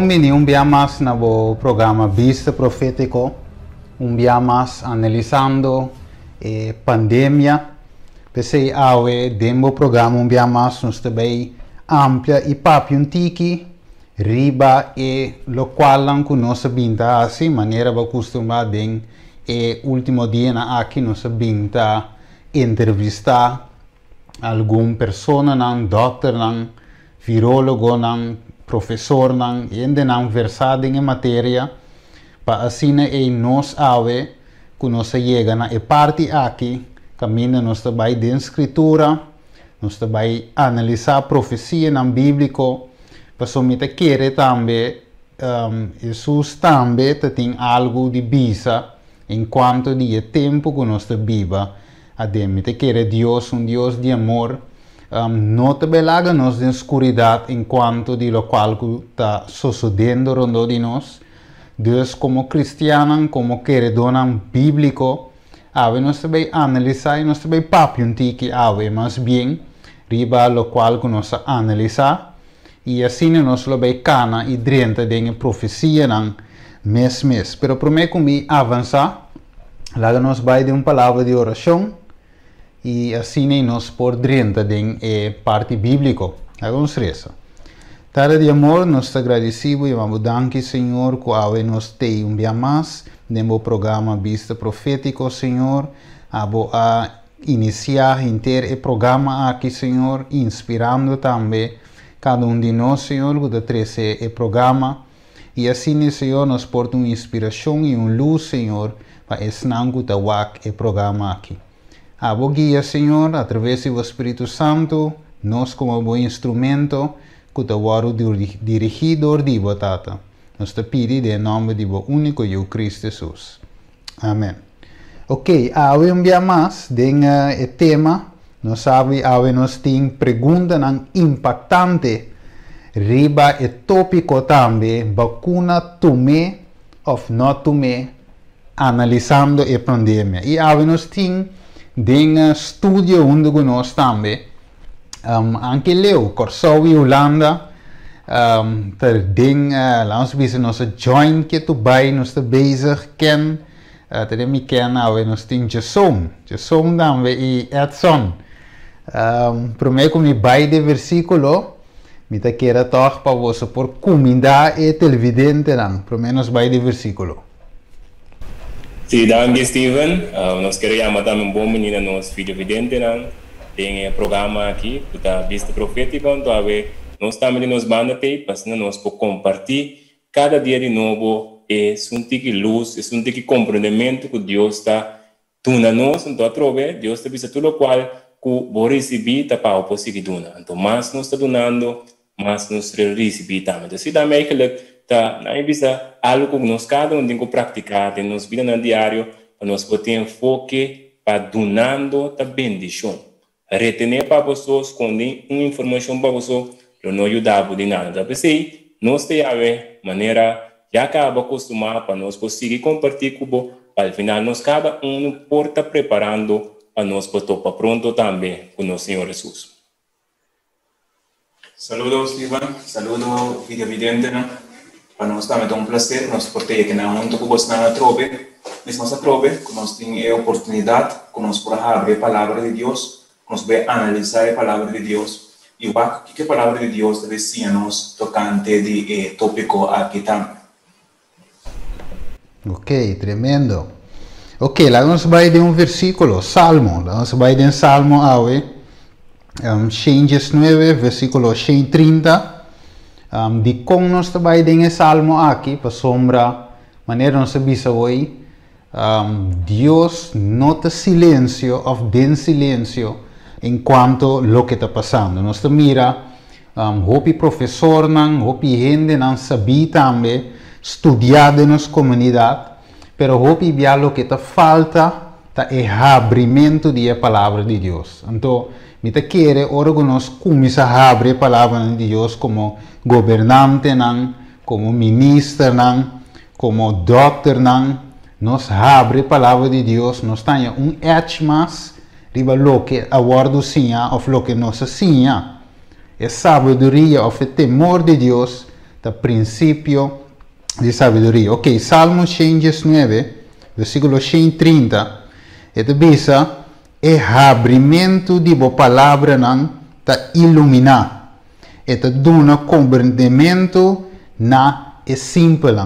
Bom-vindo um dia mais no programa Bista profetiko, um dia mais analisando a pandemia. Pensei awe dentro do programa um dia mais nós também amplia e papo tiki riba e lo qual não conosce binta assim maneira va costumar den e último dia na aqui nós binta entrevistar algum persona não doctor não virólogo não professor não ainda não versado em matéria para assim e nós ave que nós chega na e parte aqui caminha nós também de escritura nós também analisar profecia na bíblico para somita querer também Jesus também tem algo de bisa enquanto de tempo que nós viva ademite querer Deus Deus de amor não te belaga nos de escuridão enquanto de lo qual está sucedendo rondo de nós. Deus como cristiano, como queredona bíblico, ave nós também analisar e nós também papiam que ave mais bem riba lo qual que nós analisar e assim nós lo bem cana e drenta de profecia não mês. Pero prometo comigo avançar, lá nós vai de uma palavra de oração. E assim nós por dentro de parte bíblica. Vamos reza. Tarde de amor, nós te agradecemos e vamos danke, Senhor, que ave nos tem dia mais no programa Bista profetiko, Senhor, a iniciar inteiro o programa aqui, Senhor, inspirando também cada de nós, Senhor, que trazer o programa. E assim, Senhor, nos porta uma inspiração e uma luz, Senhor, para ensinar o programa aqui. A vos guia, Senhor, através do Espírito Santo, nós como bom instrumento, que te varo dirigidor de batata. Nós te pedimos em nome de o único eu Cristo Jesus. Amém. Ok, agora um dia mais, den o tema, nós sabemos, agora nós temos Preguntanan impaktante, riba o tópico também, Bakuna, tume ou não tume, analisando a pandemia. E agora nós temos den studio onde nós também anche leu corso e Holanda ter den langs bisa nossa joint que tu bij nos te bezig ken ter mi ken nou nós tem Jason também e Edson prometo que me bij de versículo me te quero toch para você por comida e televidente não prometo nos bij de versículo. Sim, danke Steven. Nós queremos também um bom menino nos filhos videntes, tem programa aqui, que está Bista profetiko, então nós também nos manda aí, para nós podemos compartilhar cada dia de novo, é um tique luz, é um tique compreendimento que Deus está dando a nós, então através Deus está vendo tudo o qual que vou receber para o possível dar. Então mais nós está dando, mais nós recebemos também. Então se também tá na vista algo que nós cada tem que praticar em nossa vida no diário para nós poder foco para donando a bendição retener para pessoas quando uma informação para pessoas não ajuda de nada da pessoa nós temos a maneira já acaba acostumar para nós conseguir compartilhar com para final nós cada porta preparando para nós para pronto também com o Senhor Jesus. Saludos Steven, saludo video vidente para nós também é um prazer nós portei que não muito que você não trove mesmo essa trove que nós temos a oportunidade que nós por abrir a palavra de Deus que nós vai analisar a palavra de Deus e o que a palavra de Deus deve ser nos tocante de tópico aqui também. Ok, tremendo. Ok, lá nós vai de um versículo, Salmo, lá nós vai de Salmo awe 119, versículo 130. De como nós também temos salmo aqui para sombra maneira nós bisa hoje Deus nota silêncio ou den silêncio enquanto lo que está passando nós te mira hopi professor não hopi gente não sabia também estudar de nossa comunidade pero hopi via lo que está falta tá é abrimento de palavra de Deus então me te quer ora que nós começar a abrir a palavra de Deus como governante não, como ministro não, como doctor não, nós abre a palavra de Deus, nós temos edge mais, riba lo que a guardo sinha, ou lo que nós sinha, é sabedoria, ou temor de Deus, o princípio de sabedoria. Ok, Salmo 119, versículo 130, esta bisa é abrimento de boa palavra não ta iluminar. Esta duna compreendimento na é simples.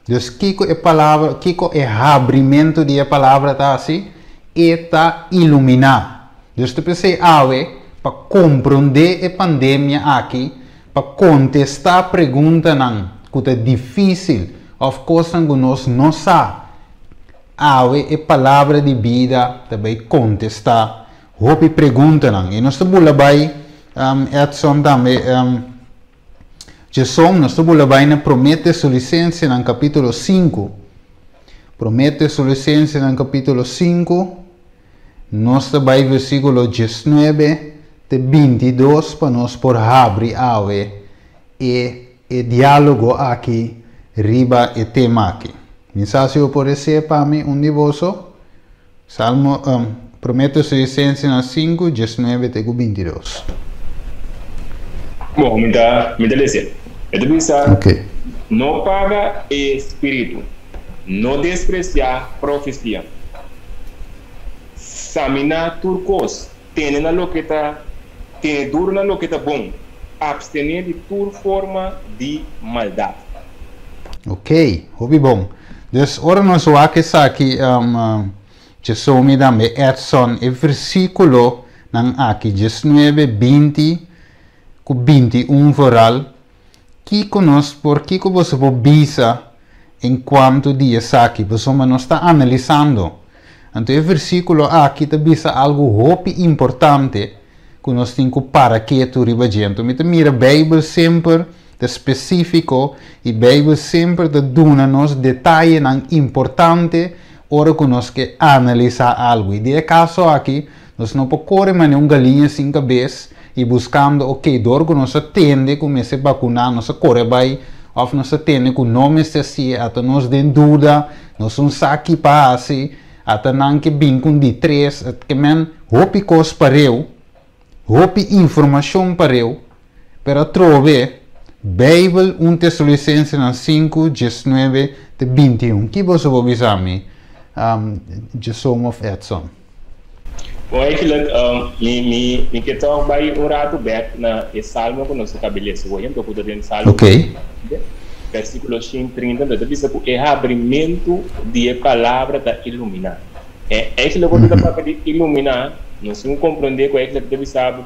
Dus kiko é palavra, kiko é abrimento de a palavra tá assim, e tá iluminar. Dus tu precisa para compreender a pandemia aqui, para contestar a pergunta não, que é difícil, of course que nós não sabemos. É palavra de vida, também contestar, hope pergunta não. E nós estamos vai, Edson também, Jesus, nós estamos vai na promete sua licença no capítulo 5. Promete sua licença no capítulo 5. Nós estamos vai versículo 19 de 22 para nós por abrir e diálogo aqui, riba e tema aqui. Mensagem por ser para mim de vosso. Salmo, promete sua licença no 5, 19 de 22. Bom, me dá licença. Eu pensar, Ok. não paga espírito, não despreciar profecia. Samina turcos, tem na loqueta, tem duro na loqueta bom, abstener de toda forma de maldade. Ok, hobby bom. Dus ora nós vamos aqui, Jesus me dá Edson, e versículo nang aqui 19, 20, com 21 foral, que conosco, por que você pode bisa enquanto dias aqui, você não está analisando. Então, o versículo aqui te bisa algo hope importante, que nós temos que para que tu ribagento. Me mira a Bíblia sempre de específico e a Bíblia sempre te dá-nos detalhes importantes ora que nós que analisar algo. E de caso aqui, nós não podemos correr mais galinha sem cabeça e buscando, ok, dor que nós atende, como esse Bakuna, nós corre bem, ou nós atende com nome assim, até nós den dúvida, nós saque para assim, até não que bem com de três, que men, hope cos para eu, hope informação para eu, para trove, Bíblia, Tessalonicenses 5, 19 de 21. Que você vai avisar me? Jesus of Edson. Bom, é que me que então vai rato back na Salmo que nós estabelece hoje, então puder dentro Salmo. Ok. Versículo 130, da diz que é abrimento de palavra da iluminar. É que logo da palavra de iluminar, nós vamos compreender que é que deve saber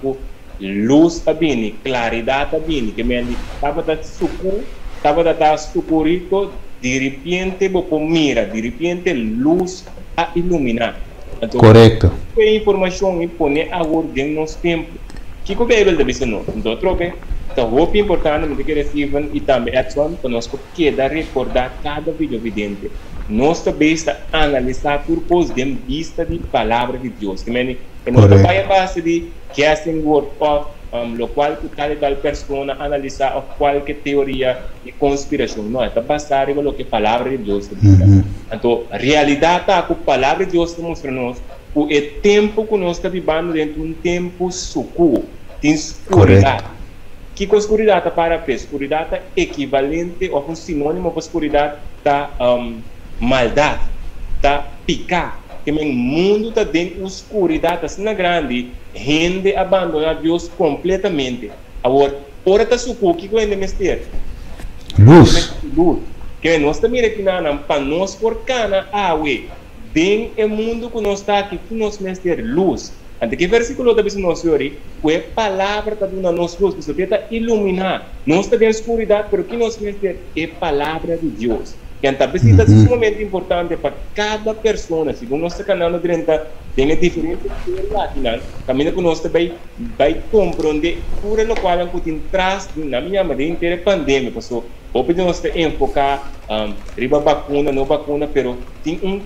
que luz abini, claridade abini, que me estava da suco, estava da sucurito, de repente vou mira, de repente luz a iluminar. Então, correto. A informação e põe a ordem nos tempos. Que o Bíblia deve ser não. Então, troque. Então, o importante que recebem e também ação para nós que dá recordar cada vídeo evidente. Nós também está analisar por pós de vista de palavra de Deus. Que não vai a base de casting word of lo qual tal persona analisar qualquer teoria de conspiração. Não, é basado em lo que a palavra de Deus diz. Então, a realidade é que a palavra de Deus mostra nos o tempo que nós estamos vivendo dentro de tempo sucu, de escuridade. Que a escuridade para a escuridade é equivalente ou um sinônimo para a escuridade da maldade, da picar. Que o mundo está dentro de escuridade, assim grande, gente abandona Deus completamente. Agora, ora está sucu, que é mestre? Luz. Luz. Que nós estamos aqui para nós por cana, bem o mundo que nós está aqui, que nós mestre luz. Ante que versículo da vez nós ori, que a palavra está dando nós luz, que está iluminar. Nós está dentro de escuridade, mas que nós mestre é a palavra de Deus. Que então precisa ser sumamente importante para cada pessoa, segundo nosso canal no Drenta, tem diferentes relacionadas, caminho que nós também vai compreender por no qual a gente traz na minha maneira inteira pandemia, pessoal. Hoje nós temos focar riba Bakuna, não Bakuna, pero tem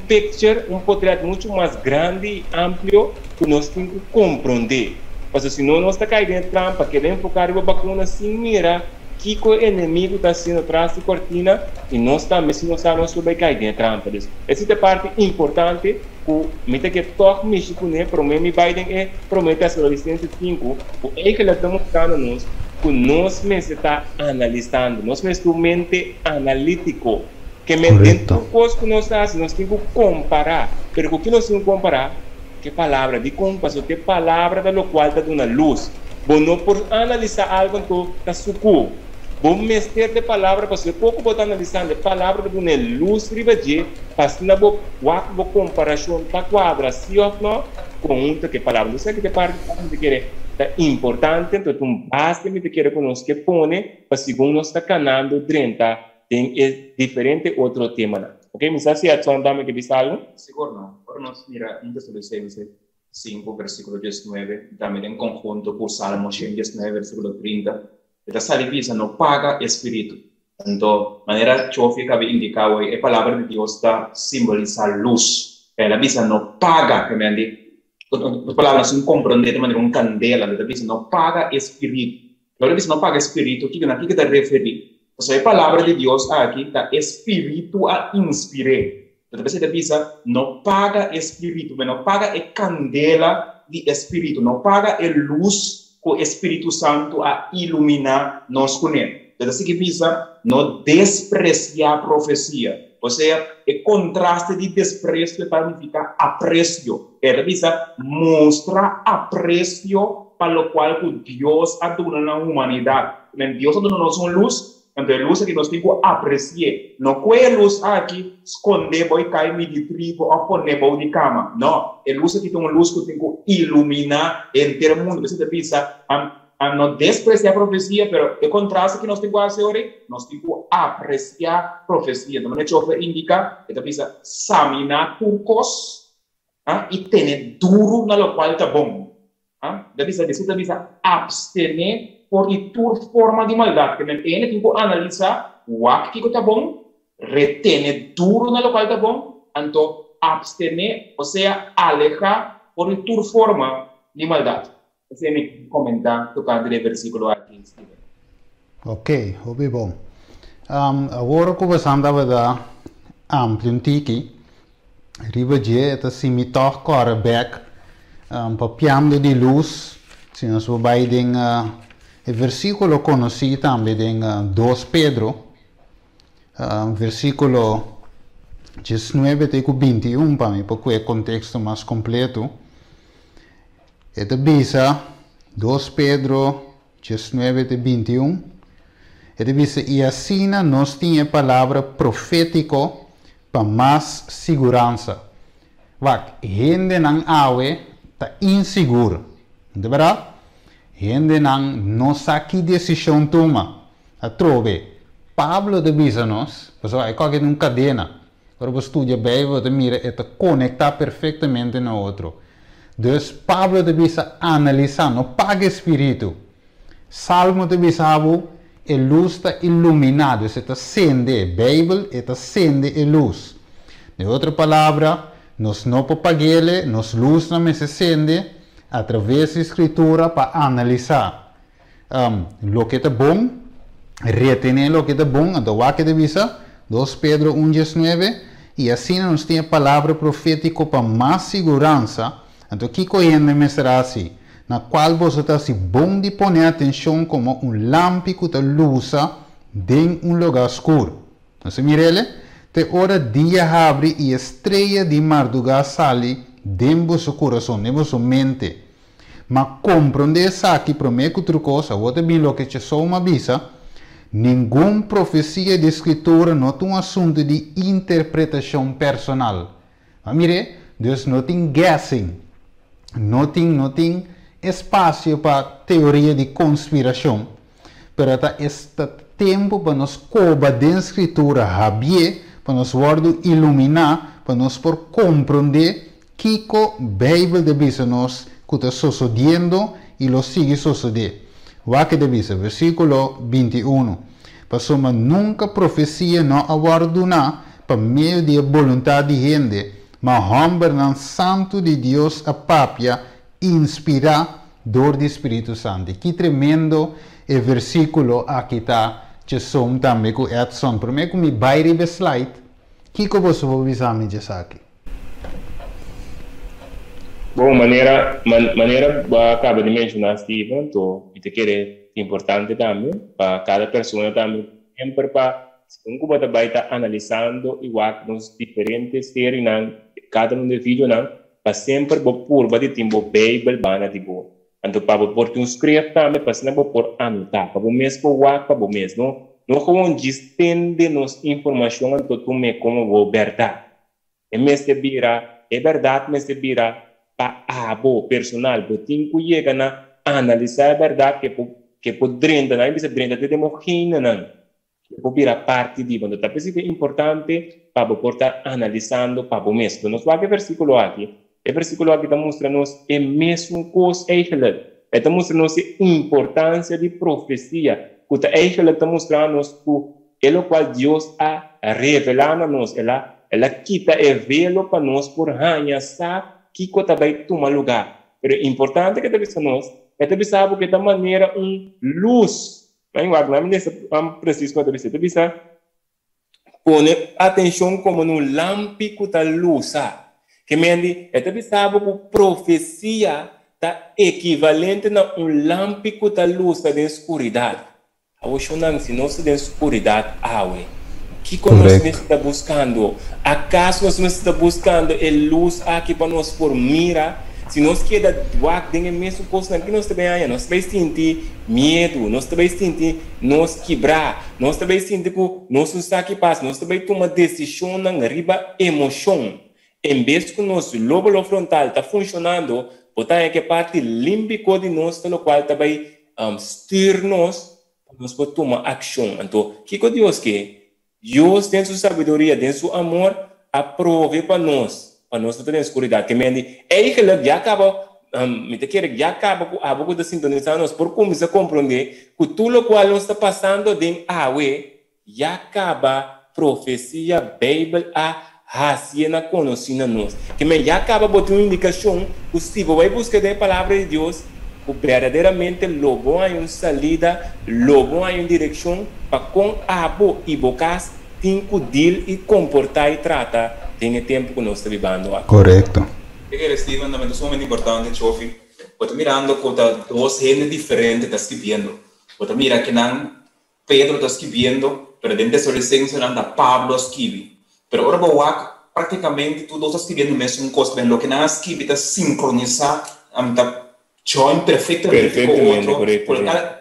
picture, portrait muito mais grande e amplo que nós temos que compreender. Porque senão nós está caindo em trampa, queremos focar riba Bakuna sem mirar que o inimigo está sendo atrás de cortina e nós também, se nós sabemos, vai cair em trampa. Essa é a parte importante que que toque México, né, para o Biden é promete a sua licença 5, o que ele está mostrando nos que nós mesmos está analisando, nós mesmos mente analítico, que Correcto. dentro coisas que nós fazemos, nós temos que comparar, pero o que nós temos que comparar? Que palavra de comparação, que palavra da qual está dando luz. Bom, não por analisar algo, então está sucu. Bom, mestre de palavra, para você pouco botar analisando, palavra de uma luz ribadia, para na boa comparação, para quadra, se ou não, com que palavra, não sei que parte de querer. É importante, então, um basta me querer conosco que põe, para segundo nós está canando 30, tem diferente outro tema. Ok, me sabe se a sua dama que vista algo? Seguro não. Para nós mirar, em Tessalonicenses 5, versículo 19, também em conjunto com Salmos 19, versículo 30, esta salivisa não paga espírito. Então, maneira que eu fica indicar hoje, a palavra de Deus está simbolizar luz. Ela diz não paga, que me diz, as palavras não compreendem de maneira candela, ela diz não paga espírito. Ela diz não paga espírito, o que está referindo? Ou seja, a palavra de Deus aqui está espírito a inspirar. Então, você diz, não paga espírito, mas não paga a candela de espírito, não paga a luz que o Espírito Santo a iluminar nós com ele. Então, assim que diz, não despreciar a profecia. Ou seja, o contraste de desprezo significa apreço. Ela diz, mostra apreço para o qual Deus aduna na humanidade. Deus aduna nós com luz. Então, a luz que nós temos que apreciar. Não é a luz aqui, esconder, vai cair de trigo ou poner de cama. Não. A luz aqui tem uma luz que tem que iluminar o mundo. Você pensa, a não despreciar a profecia, mas o contraste que nós temos que fazer, nós temos que apreciar a profecia. De maneira que eu indica, você pensa, examinar turcos e ter duro na qual está bom. Você pensa, abstener por toda forma de maldade, que não tem que analisar o que está bom, reter duro na local está bom, então abstener, ou seja, alejar por toda forma de maldade. Você me comentar, tocando o versículo aqui. Ok, muito bom. Agora conversando da amplo tiki, ribadia é assim corre back, papiando de luz, se nós vai em o versículo conhecido também em 2 Pedro, versículo 19 até 21, para mim, porque é o contexto mais completo. Esta bisa 2 Pedro 19 até 21. Esta bisa, e assim nós temos a palavra profético para mais segurança. Vak, gente não awe, está inseguro. Não é verdade? Gente não sabe que decisão toma. A trove. Pablo de Bisanos, pessoal, é qualquer uma cadena. Agora você estuda bem, você mira, e conecta perfeitamente no outro. Então, Pablo de Bisa analisando, paga espírito. Salmo de Bisabo, a luz está iluminada, você está acende, a Bíblia está acende a luz. De outra palavra, nós não podemos pagar, nós luz não se acende, através da escritura para analisar o que está bom, retener o que está bom, então o que devisa, 2 Pedro 1:19, e assim nós temos a palavra profética para mais segurança, então que correndo será assim, na qual você está assim bom de pôr atenção como lâmpico de luz em lugar escuro. Então, se mirele, te hora dia abre e estrela de madrugada sale dentro do coração, dentro da mente. Mas compreender isso aqui, para mim, outra coisa, outra bem lo que te só uma visa, nenhuma profecia de escritura não tem um assunto de interpretação personal. Mas mire, Deus não tem guessing, não tem espaço para teoria de conspiração, mas está tempo para nós cobrar da escritura, para nós iluminar, para nós por compreender que a Bíblia de nós que está sucedendo e lo sigue sucedendo. O que diz, versículo 21. Passamos nunca profecia não aguarduna para meio de vontade de gente, mas homem não santo de Deus a papia inspirar dor do Espírito Santo. Que tremendo é o versículo aqui está, que som também com Edson. Para mim, como vai o slide, que você vai avisar me disso aqui? Bom, maneira acaba de mencionar Steven, então, te querer importante também para cada pessoa também, sempre para um que você vai estar analisando igual nos diferentes séries, cada um de vídeo, para sempre por de tempo Bible bana tipo, então para por tu escrever também para sempre por anotar, para o mês por WhatsApp, para o mês, não como distende nos informação então tu me como verdade, é mês de vira, é verdade mês de vira para abo personal, por tempo chega na analisar a verdade que podrenda, não é bisa drenda de demorina não, que pode virar parte de quando tá pensando é importante para portar analisando para o mês, nós vamos ver versículo aqui. O versículo aqui está mostrando-nos a mesma coisa eigenlijk. Está mostrando-nos a importância de profecia. Que eigenlijk está mostrando-nos que é o qual Deus ha revelado a nós. Ela quita o velo para nós por ranha, sabe que coisa vai tomar lugar. Mas é importante que está nós, que sabe que da maneira luz. Mas não preciso que está bisa pone atenção como no lampico da luz, que mendi, sabe que profecia está equivalente a lampico da luz da escuridade. Se nós da escuridade, que nós estamos buscando? Acaso nós estamos buscando a luz aqui para nós por mira? Se nós queremos doar a mesma coisa que nós também nós também sentir medo, nós também sentir nós quebrar, nós também sentir que nós não está aqui paz, nós também tomar decisão na riba emoção. Em vez que nosso lóbulo frontal está funcionando, botar que parte límbico de nós, pelo qual também styr nós podemos tomar ação. Então, o que Deus quer? Deus tem sua sabedoria, tem seu amor, aprove para nós não ter escuridade. Que mendi, que já acaba, já acaba com a boca da sintonizar nós, por começar a compreender que tudo o qual nós está passando dentro já acaba profecia, Bíblia, assim na conhecida nós. Que me já acaba botando uma indicação, que se você vai buscar a palavra de Deus, que verdadeiramente logo há uma salida, logo há uma direção, para com a boca e bocas, tem que deal e comportar e tratar. Tem tempo que nós estamos vivendo aqui. Correto. Steven, também é muito importante, Chofi. Você mirando com duas gente diferentes está escrevendo. Você mira que não Pedro está escrevendo, pero dentro da sua licença não Pablo escreve. Pero agora vou praticamente tudo está escrevendo mesmo coisa, bem, o que não escreve está sincronizar, está join perfeitamente com o outro. Correto.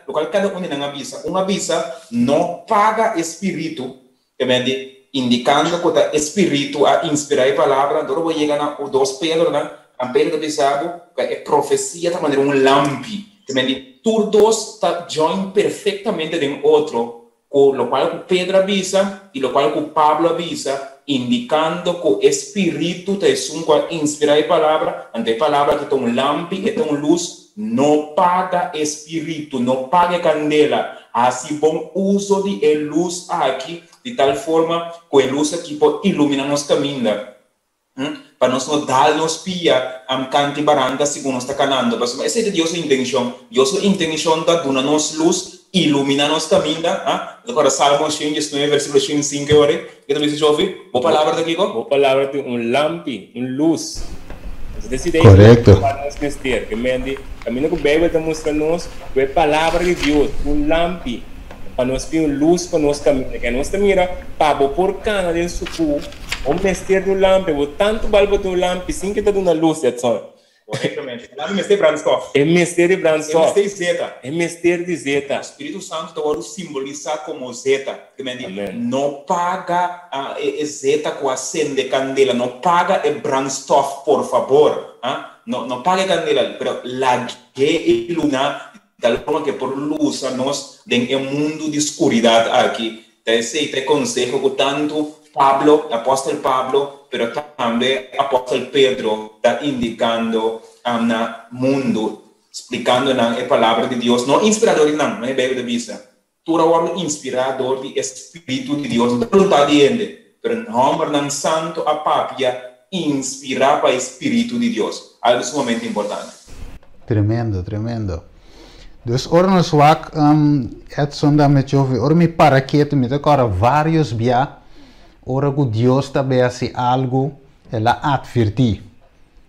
O qual cada um não avisa. Um avisa não paga espírito, que vem indicando que o espírito a inspirar a palavra, agora vou chegar a dois Pedro, a Pedro dizendo que é profecia de maneira lampi, que vem todos está join perfeitamente com o outro, com o qual Pedro avisa e o qual Pablo avisa, indicando que o espírito te inspira a palavra, ante a palavra que tem lampi, que tem luz, não paga espírito, não paga candela, assim bom uso de luz aqui, de tal forma que a luz aqui pode iluminar nosso caminho, para nós não dar-nos pia a canti baranda segundo nós está canando, mas essa é Deus intenção da dona nos luz, iluminar nosso caminho, agora Salmo 119, versículo 5, que também se ouve, boa palavra daqui, boa palavra de lampi, luz. Correto. Para nós vestir, que mende, caminho que o Bíblia está mostrando-nos, é a palavra de Deus, lampi, para nós ter luz para nosso caminho, que nós mira, para por cana de suco, vestir de lampi, tanto balbo de lampi, sem que está dando luz, é só. Corretamente. É mestre de brandstoff. É mestre de brandstoff. É mestre de zeta. É mestre de zeta. O Espírito Santo está simboliza como zeta. Que não paga a zeta com acende candela. Não paga o brandstoff, por favor. Não paga candela. Mas la que ilumina, da forma que por luz a nós, em um mundo de escuridão aqui. Esse consejo que tanto Pablo, apóstolo Pablo, pero também apóstolo Pedro está indicando no mundo, explicando a palavra de Deus, não inspirador não é Bíblia de Bista, todo o inspirador de Espírito de Deus, não está dizendo, pero não santo a papia inspirar para o Espírito de Deus, algo sumamente importante. Tremendo. Dus ornos wak Edson da me chove, or mi paraqueto me decora vários via, ora que Deus também assim algo, ela advertir,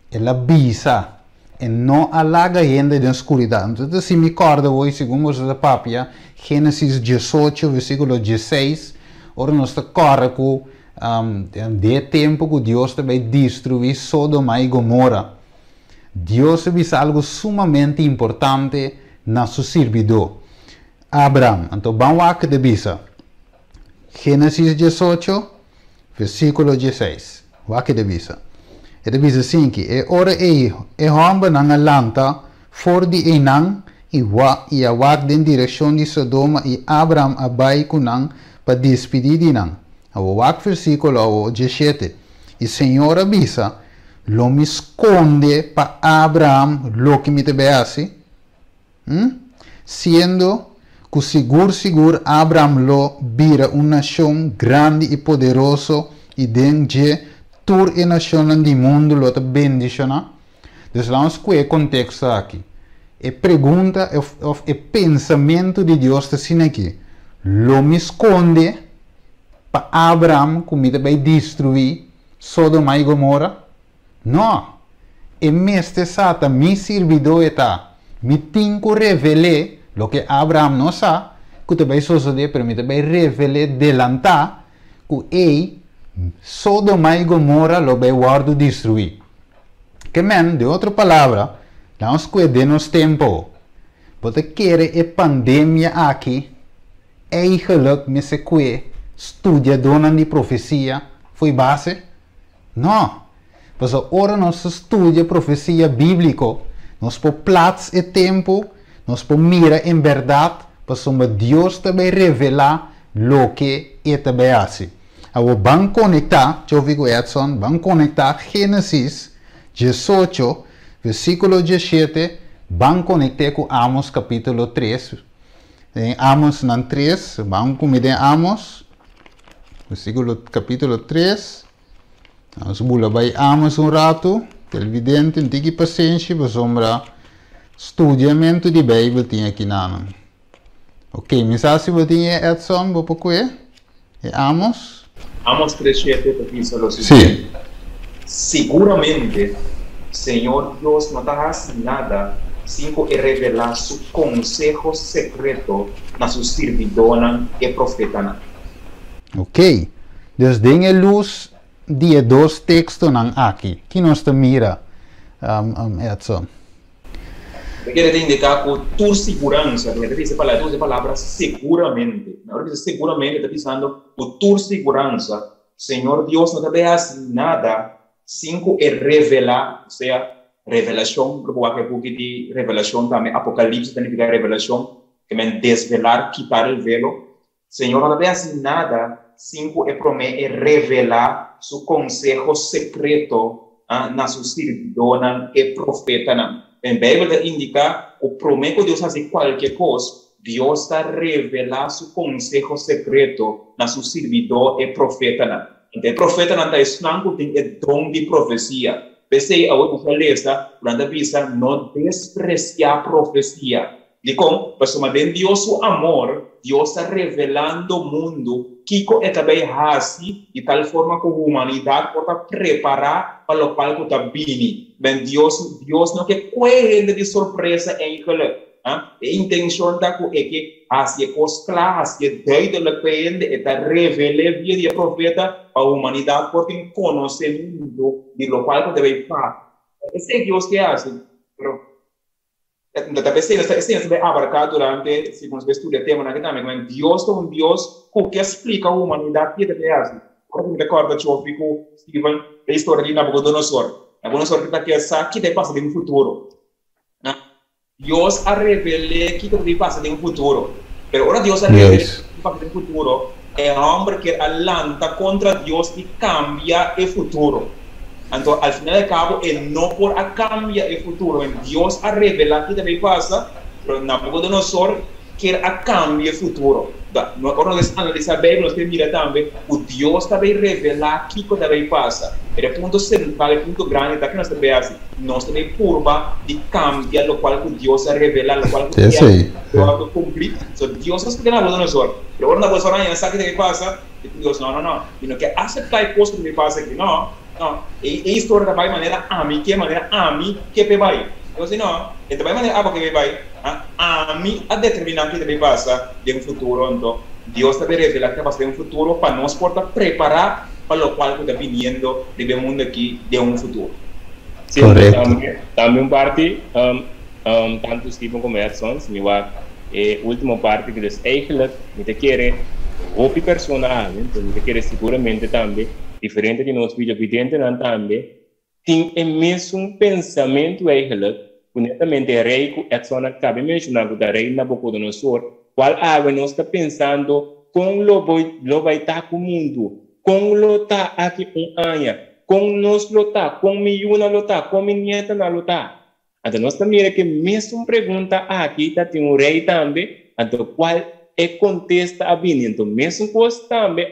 ela bisa, e não alaga ainda da escuridão. Então, se me acorda hoje, segundo a papia, Gênesis 18, versículo 16, ora nós corre com de tempo que Deus vai destruir Sodoma e Gomorra. Deus diz algo sumamente importante na seu servidor, Abraão. Então, vamos a que Bista. Gênesis 18, versículo 16. O que Bista. Ele diz assim que, e ora homem não alanta, for de enang, e a wak em direção de Sodoma, e Abraão abai kunang, para despedir de nang. O wak versículo 17. E Senhor avisa, lo me esconde para Abraão, lo que me te vease, sendo que seguro Abraão lo vira uma nação grande e poderosa, e dentro tur e nacional do mundo lo te bendiciona. Então vamos com o contexto aqui. A pergunta é pensamento de Deus está assim aqui. Lo me esconde para Abraão como ele vai destruir Sodoma e Gomorra? Não. E mestre sata me servidor está. Me tenho que revelar o que Abraão não sabe. Que te vai suceder, mas me vai revelar delantar que ele Sodoma e Gomorra lo vai guardo destruir. Que men, de outra palavra, nós cuidamos tempo. Porque quer a pandemia aqui, eigenlijk me se que estudia dona de profecia, foi base? Não. Mas agora nós estudia profecia bíblica, nós por plaats e tempo, nós por mira em verdade, para Deus também revelar lo que é também assim. Vamos conectar, deixa eu ver com Edson, vamos conectar Gênesis 18, versículo 17, vamos conectar com Amos capítulo 3. Em Amos 3, vamos comer em Amos, capítulo 3. Vamos bular Amos rato, televidente, não tem paciência, para sombra estudiamento de Bíblia tem aqui na. Ok, mensagem você tem Edson, vou para Amos. Amos 3:7 diz o seguinte: seguramente, Senhor Deus não te hace nada sem revelar su consejo secreto na sua servidora e profetana. Ok, desde a luz de dois textos aqui, que nós mira, Edson. Eu quero indicar que tua segurança, ele diz a palavra seguramente. Na hora de seguramente, está dizendo que tua segurança, Senhor Deus não te faz nada sem revelar, ou seja, revelação, porque de revelação também, Apocalipse significa revelação, que é desvelar, quitar o velo. Senhor não te faz nada sem promete revelar seu consejo secreto na sua servidora e profeta. A Bíblia indica que o promete que Deus fazer qualquer coisa, Deus está revelando seu consejo secreto na seu servidor e profeta. Então, o profeta não está ensinando que tem o dom de profecia. Pensei, a outra palestra, durante a vista, não despreciar a profecia. De como, mas Deus, o amor, Deus está revelando o mundo, que é também assim, de tal forma que a humanidade pode preparar para o qual está vindo. Bem, Deus não quer coisa de surpresa em ele. A intenção da é que as coisas claras, as duidelijk está revelar via profeta para a humanidade pode conhecer o mundo de lo qual deve fazer. Esse é Deus que é assim. Então, esse vai abarcar durante, se nós estudamos o tema aqui também, mas Deus é Deus que explica a humanidade que deve fazer. Quando me recordo que eu fico, Steven, a história de Nabucodonosor. Nabucodonosor que está que deve passar no futuro. Deus a revela que deve passar no futuro. Mas agora Deus a revela que passar no futuro é um homem que alanta contra Deus e cambia o futuro. Então, al final de cabo, ele não pode cambiar o futuro. Deus a revela que deve passar, mas Nabucodonosor quer cambiar o futuro. Quando nós analisamos a Bíblia, nós miramos também o Deus também revela que deve passar. É o ponto central, o ponto grande, que nós também assim, nós também curva de cambiar o qual Deus a revela, o qual Deus a cumprir. Então, Deus não explica Nabucodonosor. Mas quando Nabucodonosor não sabe o que deve passar, Deus não. E não quer aceitar a coisa que deve passar aqui, não. E a história da maneira que é maneira que vai. Eu disse, não, e também maneira apa que vai, a mim, a determinante que vai passar de um futuro, então, Deus também revela que vai ser um futuro para nós poder preparar para o qual está vindo de mundo aqui de um futuro. Sim, também parte, tanto Stephen como Edson, última parte que eles eigenlijk niet querem open personal, então niet querem seguramente também diferente de nós vídeos vidente também tem o mesmo pensamento eigenlijk, honestamente rei que Edson acaba mencionando da rei na boca do nosso qual água nós está pensando como lo vai estar com o mundo, como lo está aqui ano, como nós lo está, como milhões lo está, como nieta lo está. Então, nós também que mesmo pergunta aqui, tem um rei também, então, qual é contesta a bem. Então, mesmo coisa também,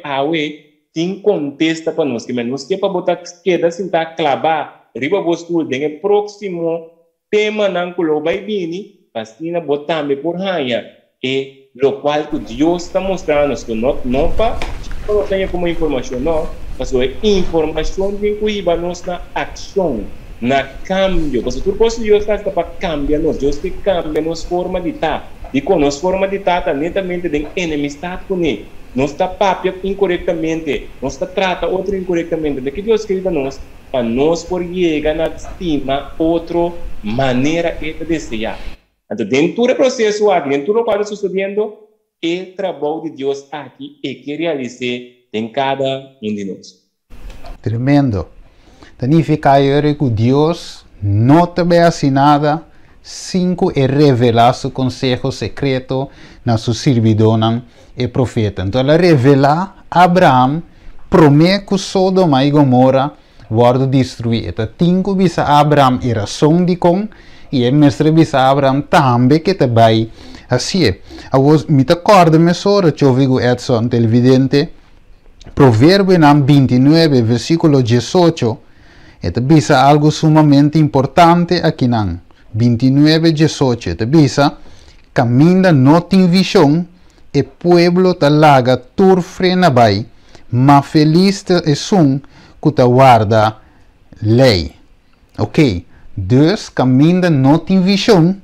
tem contesta para nós, que nós que para botar esquerda, assim, tá clavar, riba postura, tem o próximo tema, não que vai bem, pastina botar também por raia, e o qual que Deus está mostrando, que não para, não tem como informação, não, mas a informação tem que ir para nossa ação. Na cambio, porque tudo posso Deus está para cambiar nós, Deus que cambia nossa forma de estar, e com nossa forma de estar, netamente tem enemistade com ele, nós está papia incorretamente, nós está trata outro incorretamente, de que Deus quer nós, para nós por chegar na estima outra maneira de desejar. Então, dentro do processo aqui, dentro do qual está sucedendo, é o trabalho de Deus aqui e que realiza em cada um de nós. Tremendo. Significa que Deus não também assim nada sem revelar seu consejo secreto na sua servidora e profeta. Então, ela revela a Abraão, promete que Sodoma e Gomorra vão destruir. Então, tinha bisa Abraão era som de com e é mestre bisa Abraão também que também assim. Me acordo-me sobre que eu vi Edson televidente, Provérbio 29, versículo 18. Esta bisa algo sumamente importante aqui nan 29:18. Esta bisa caminha não tem visão e pueblo ta laga tur frena bai, ma feliz é sun que ta guarda lei. Ok, dus caminha não tem visão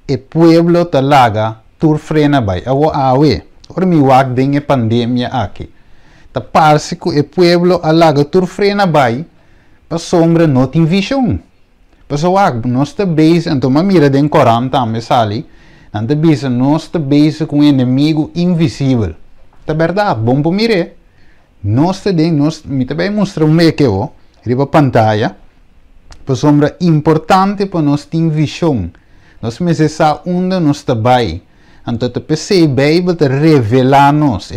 e pueblo ta laga tur frena bai. Ora mi wak dengue pandemia aqui. Ta parece que o pueblo alaga tur frena bai. A sombra não tem visão. Pessoal, nós estamos base, então uma mira de Corão também sali, nós estamos base com um inimigo invisível. É verdade, bom para mirar. Nós também mostrar um meio que eu, riba pantalla, a sombra importante para nós ter visão. Nós precisamos onde nós estamos. Então, a PC Bíblia revela-nos,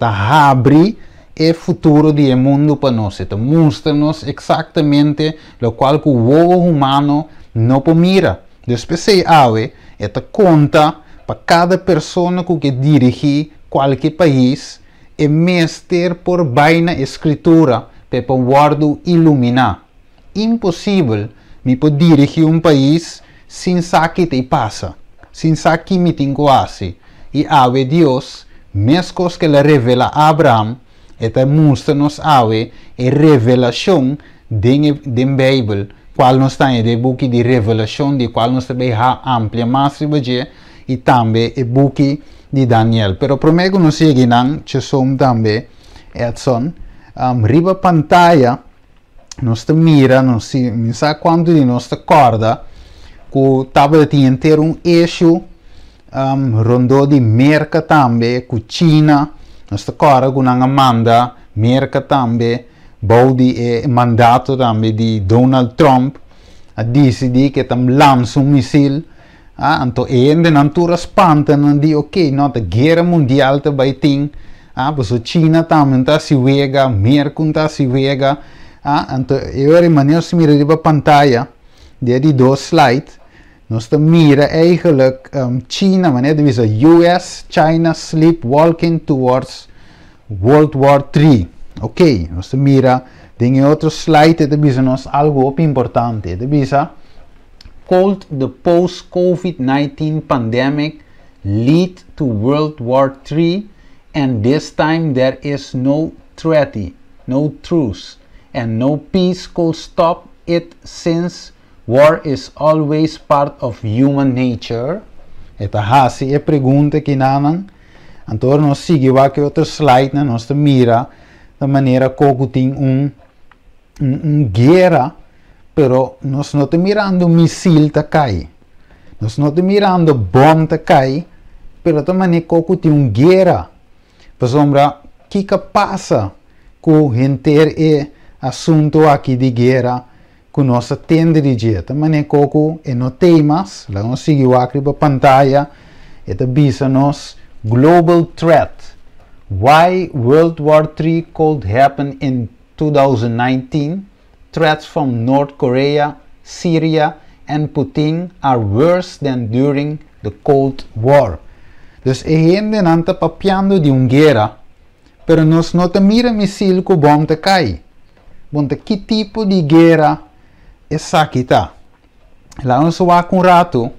abre o futuro do mundo para nós, mostra-nos exatamente o qual o ovo humano não pode mirar. Depois conta para cada pessoa que dirige qualquer país e mestre por baina escritura para guardo iluminar. Impossível me pode dirigir país sem saber que passa, sem saber que me tem quase. E Deus, mesmo que ele revela a Abraão, esta mostra-nos a revelação da Bíblia, qual nós temos de book de revelação, de qual nós também amplia mais e também o book de Daniel. Pero primeiro nós seguimos, que somos também, Edson, riba pantalla, nós mira, nós sabe quanto de nós acorda, que estava de ter eixo, rondou de merca também, com China, nós agora com a manda merca também, body mandato também de Donald Trump, a decidir que tam lança míssil, então ainda não tu espanta não di ok, não a guerra mundial também tem, pois China também está se vega, merca está se vega, então eu maneira se mira de pantalla, de dois slides. Nós mira eigenlijk China, wanneer de visa US, China sleepwalking towards World War III. Ok, nós mira, tem outro slide de visa nós algo importante. De visa, called the post-COVID-19 pandemic lead to World War III, and this time there is no treaty, no truce, and no peace could stop it since War is always part of human nature. Esta hasi é pergunta que nanan. Então nós seguimos aqui outro slide, né? Nós mira da maneira como tem guerra, pero nós não estamos mirando míssil tá cai. Nós não estamos mirando bomba tá cai, pero da maneira como tem guerra. Por sombra, o que passa com gente assunto aqui de guerra com nossa tenda de dia. Da maneira como não temas, lá nós seguimos aqui para pantalla, e visa nos global threat. Why World War III could happen in 2019? Threats from North Korea, Syria, and Putin are worse than during the Cold War. Dus a gente não está papiando de guerra, pero nós não mira missil que bom te cai. Bom, que tipo de guerra é essa que tá? Lá nós vamos com um rato,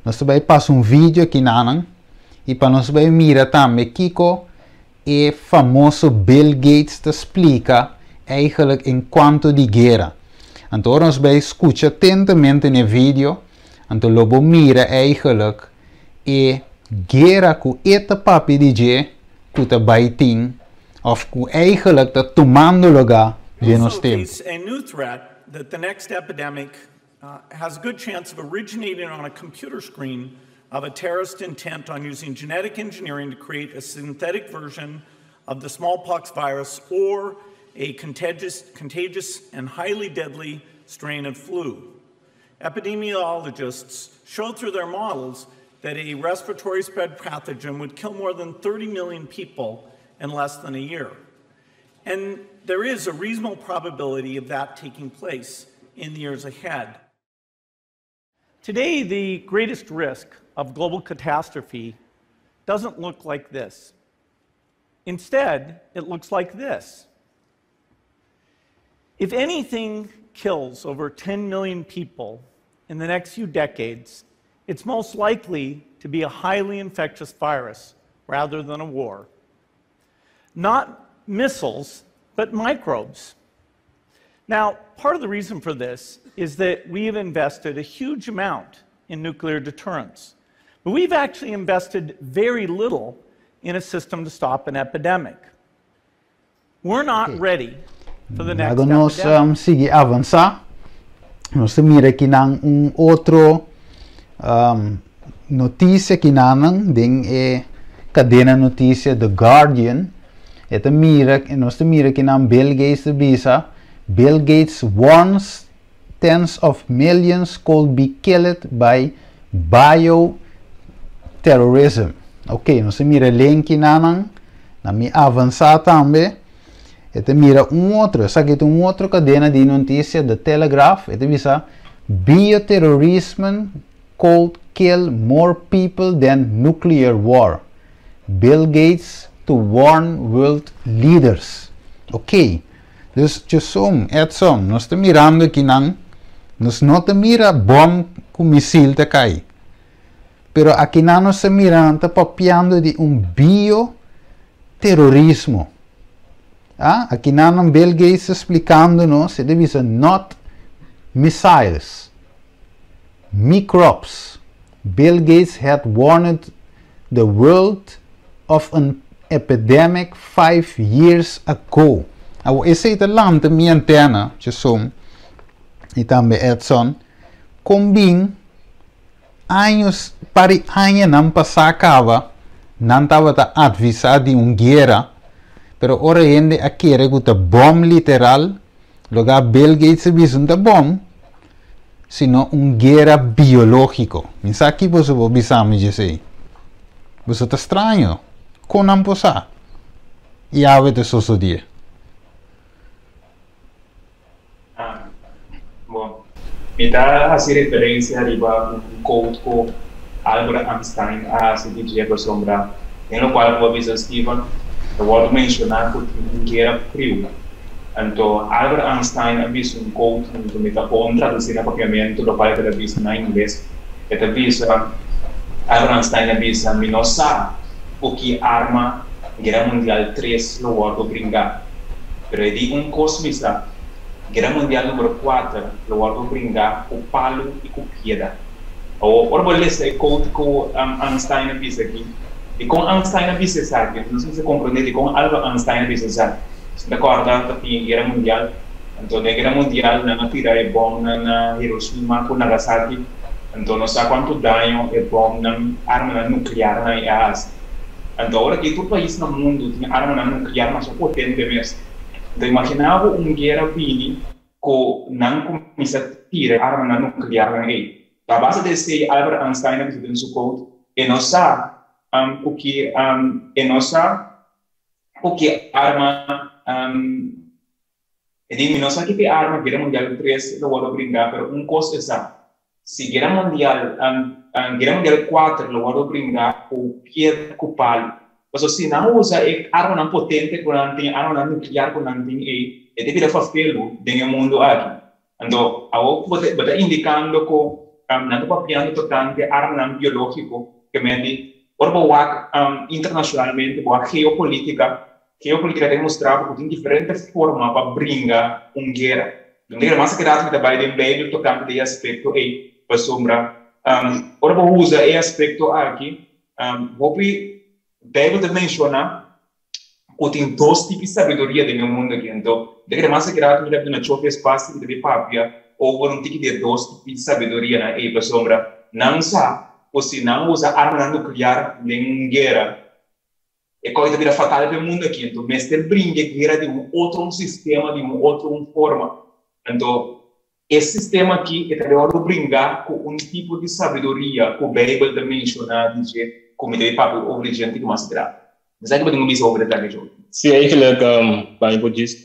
nós vamos passar vídeo aqui nanan, e para nós vamos mirar também Kiko e famoso Bill Gates te explica eigenlijk em quanto de guerra. Então nós vamos escutar atentamente no vídeo, então logo mira eigenlijk e guerra com esta papi de je que tá baiting of que eigenlijk tá tomando lugar de nos tempos. A new threat that the next epidemic has a good chance of originating on a computer screen of a terrorist intent on using genetic engineering to create a synthetic version of the smallpox virus or a contagious and highly deadly strain of flu. Epidemiologists showed through their models that a respiratory spread pathogen would kill more than 30 million people in less than a year. And there is a reasonable probability of that taking place in the years ahead. Today, the greatest risk of global catastrophe doesn't look like this. Instead, it looks like this. If anything kills over 10 million people in the next few decades, it's most likely to be a highly infectious virus rather than a war. Not missiles, but microbes. Now, part of the reason for this is that we have invested a huge amount in nuclear deterrence. But we've actually invested very little in a system to stop an epidemic. We're not ready for the next nós epidemic. Seguir avançar, nós mira aqui nang outro notícia que nanang ding cadena notícia The Guardian. Esta nós mira aqui nang Bill Gates de Bista. Bill Gates warns tens of millions could be killed by bioterrorism. Ok, nós mira link nanang, na mi avançar também. Esta mira outro, essa aqui é outra cadena de notícia da Telegraph. Esta visa bioterrorism could kill more people than nuclear war. Bill Gates to warn world leaders. Ok, dus Edson, nós estamos mirando aqui nós não estamos mirando bom com míssil te cai. Pero aqui nós estamos mirando, está papiando de bioterrorismo. Aqui não Bill Gates explicando-nos, it is not missiles, microbes. Bill Gates had warned the world of an epidemic 5 years ago. Esse é o lance da minha antena, e também Edson, combin anos, para anos não passava, não estava avisado de guerra. Pero ora gente aqui é que bom literal, logo Bill Gates diz bom, sino guerra biológico. Isso aqui você vai pensar dizer, você está estranho, como não pode ser? E a ver isso dia. Bom, me dá essa referência ali para quote com Albert Einstein a se dizer para sombra, em lo qual eu aviso Steven. Eu vou mencionar que guerra frio. Então, Albert Einstein avisa quote que me está traduzir no papiamento do qual ele avisa na inglês. Ele avisa, Albert Einstein avisa, me não sabe o que arma Guerra Mundial 3 no world brincar. Pero ele cosmista, Guerra Mundial número 4, lo vou brincar com palo e com piedra. Ora vou ler esse quote com Einstein disse aqui. E com Einstein disse aqui, não sei se você compreende, com Albert Einstein disse aqui. Se recorda que a Guerra Mundial, então a Guerra Mundial não tira bom na Hiroshima com Nagasaki, então não sabe quanto dano é bom na arma nuclear na Ásia. Então agora que todo país no mundo tem arma nuclear mais potente mesmo. Então imaginava guerra vindo que não começa a tirar arma nuclear na aí. A base desse Albert Einstein que tem seu quote, e não sabe o que arma e não sabe que arma Guerra Mundial 3 não vou brincar, mas coisa essa. Se Guerra Mundial 4 não vou brincar com piedra com palo. Mas se não usa arma não potente, quando tem arma nuclear, quando tem é devido a fazer dentro do mundo aqui. Então, eu vou indicando que não estou apoiando tanto arma biológico que me internacionalmente, a geopolítica demonstrava que tem diferentes formas para brincar guerra. Então, mais que nada, também tem bem tocando de aspecto aí, para sombra. Ora, vou usar esse aspecto aqui. Vou deve mencionar que tem dois tipos de sabedoria no mundo aqui. Então, mais que nada, deve na choque espaço de papia ou um tipo de dois tipos de sabedoria aí, para sombra. Não sabe. Ou se não usa arma nuclear em guerra, é coisa que vira fatal para o mundo aqui. Então, mestre brinca guerra de outro sistema, de outra forma. Então, esse sistema aqui é para brincar com um tipo de sabedoria que o Bible também menciona, dizer, como ele fala, o obediente que mais grave. Mas é que eu tenho visto sobre detalhe. Se é que vai dizer,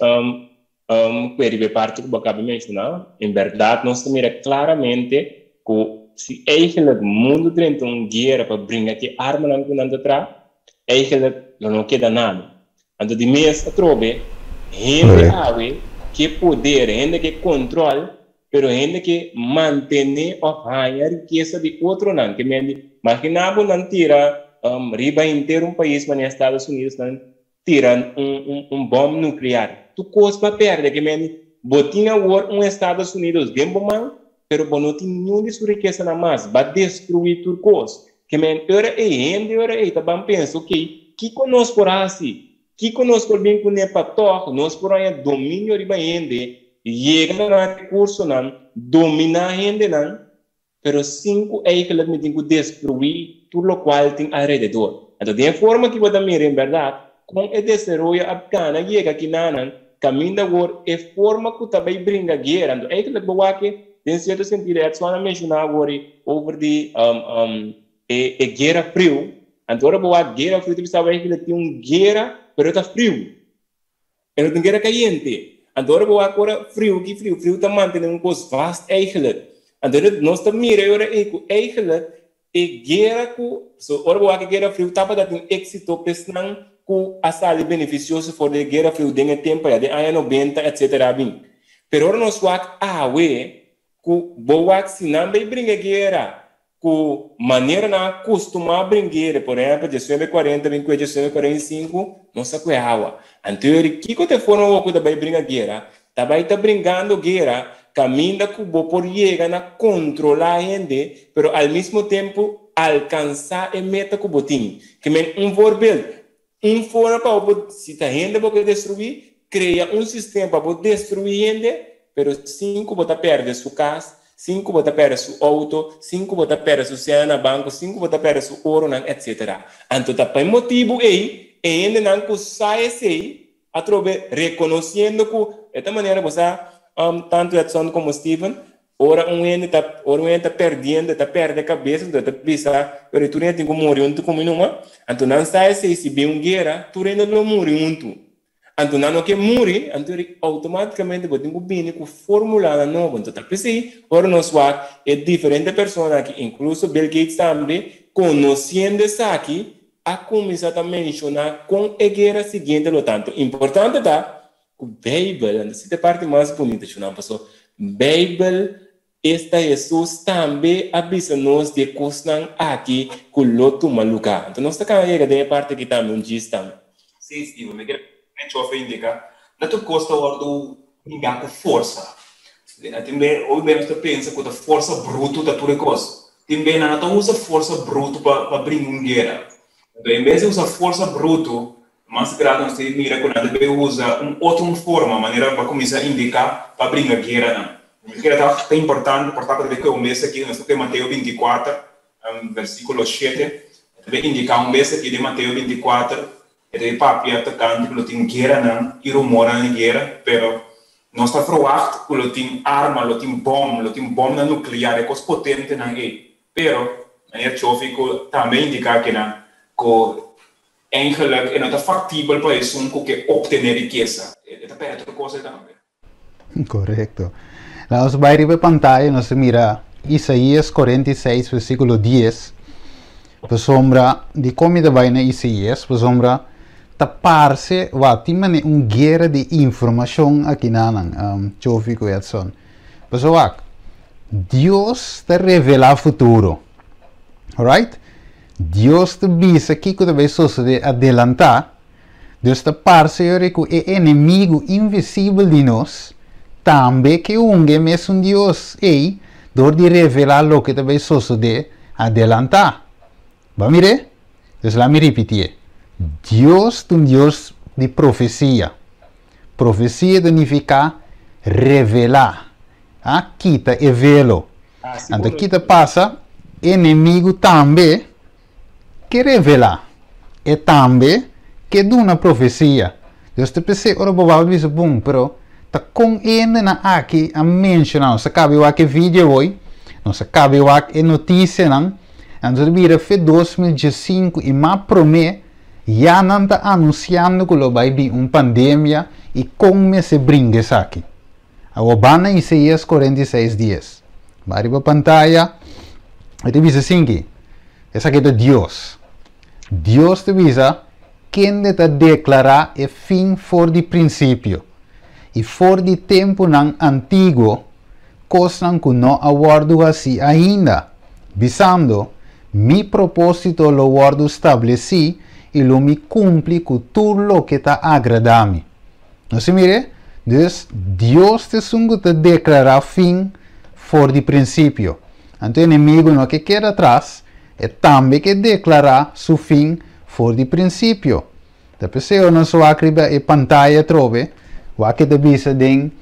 que parte que eu acabei de mencionar, em verdade, nós mira claramente que se é que o mundo dentro de uma guerra para brincar que arma não tem atrás, é que não queda nada. Então, de mês a trobe, gente que poder, gente que controle, pero gente que mantém a riqueza de outro não. Que me imaginava não tira riba inteiro país, mas nos Estados Unidos não tira bomba nuclear. Tu coisa para perder, que me botinha war Estados Unidos bem bom, pero não tem nenhuma riqueza na mais, vai destruir tudo coisa. Que me ora também penso que conosco por assim, que conosco bem com o pator, nós por aí domínio de bem chega na recurso não, domina a gente não, pero cinco é que me tem que destruir tudo o qual tem ao redor. Então, de forma que você mira em verdade, com o desenvolvimento afgano, chega aqui na caminho agora, é forma que também brinca guerra. Então, é que ele boa que, em certo sentido, é só mencionar agora over de guerra frio. Então, a guerra frio, você sabe que ele tem guerra, pero está frio. Ele tem guerra quente. Então, agora frio está mantendo coisa vasta eigenlijk. Então, nós estamos mirando eigenlijk guerra ora guerra frio estava dando êxito pensando que a saída beneficiosa for de guerra frio dentro tempo de ano 90 etc. bem. Pero ora nós que boa se não vai brincar guerra com maneira na costuma brincar, por exemplo, 1940, 1945, não se cuidava. Então, que te forma que vai brincar guerra? Também está brincando guerra, caminha que vou por chegar a controlar a gente, pero ao mesmo tempo alcançar a meta que botim. Que men voorbeeld, forma para se a gente vai destruir, cria sistema para destruir a gente, pero 5 bota perde sua casa, 5 bota perde seu auto, 5 bota perde seu cena banco, 5 bota perde seu ouro, etc. Então, tá para motivo aí, ainda não que sai assim, a trobe reconhecendo que de maneira você tanto Edson como Steven, ora ente tá perdendo, tá perdendo a cabeça, tá pensar, pero tu tem como morrer junto com nenhuma, então não sai assim, se bem guerra, tu ainda não morre junto. Então, não que morre, então automaticamente você tem que vir com fórmula nova. Então, assim, agora nós vamos é diferente pessoa aqui, incluso Bill Gates também, conhecendo isso aqui, a começar a mencionar com a guerra seguinte, no tanto. Importante tá, o Bible, essa é a parte mais bonita, não passou. Bible, esta Jesus também avisa-nos de coisas aqui com o loto maluca. Então, nós estamos a parte que também diz também. Sim, Steve, me quero indicar. Não tu gosta do indicar com força. Também, obviamente, pensa que a força bruta da tua coisa. Também não usa força bruta para abrir uma guerra. Então, em vez de usar força bruta, mas grado nós mira quando a gente usa outra forma, maneira para começar a indicar para abrir a guerra. A guerra é importante, portanto, que um mês aqui, nós temos Mateus 24, versículo 7, vai indicar um mês aqui de Mateus 24, e papi atacante que tem guerra, e rumora na guerra, pero nós está provato que tem arma, tem bomba nuclear, é coisa potente na guerra. Pero, maneira chofico, também indica que eigenlijk en het is factibel para isso que obter riqueza. É para outra coisa também. Correcto. Nós vai ver pantalla, nós mira Isaías 46, versículo 10. Por sombra de comida vai na Isaías, por sombra tapar-se, vai guerra de informação aqui na chofico Edson. Por sombra, Deus te revela o futuro. Alright? Deus te visa que quando vai suceder adelantar, Deus te parceiro que o inimigo invisível de nós, também que é mesmo Deus, e dor de revelar o que vai suceder adelantar. Vamos ver? Deus lá me repetir. Deus é um Deus de profecia. Profecia significa revelar. Quita e velo. Então, quita passa, inimigo também que revelar. E também que dá uma profecia. Deus te pensei, ora, bobal, diz bom, pero tá com ainda na aqui a mencionar, não se cabe o que vídeo hoje, não se cabe o que notícia, não. Então, vira foi 2015 e mais promete, já não está anunciando que vai vir uma pandemia e como se brinca isso aqui. A Obana Isaías 46 dias. Vai para a pantalla, e te diz assim que, essa aqui é Deus. Deus te visa quem te declarar o fim for de princípio. E for de tempo não antigo, coisa que não aguardo assim ainda. Visando, mi propósito lo guardo estabeleci e lo me cumpre com tudo o que está agradame. Não se mire? Deus te sungo te declarar fim for de princípio. Então o inimigo não que quer atrás, é também que declarar seu fim for de princípio. Depois eu não só acriba a pantalla trove, o que te visa den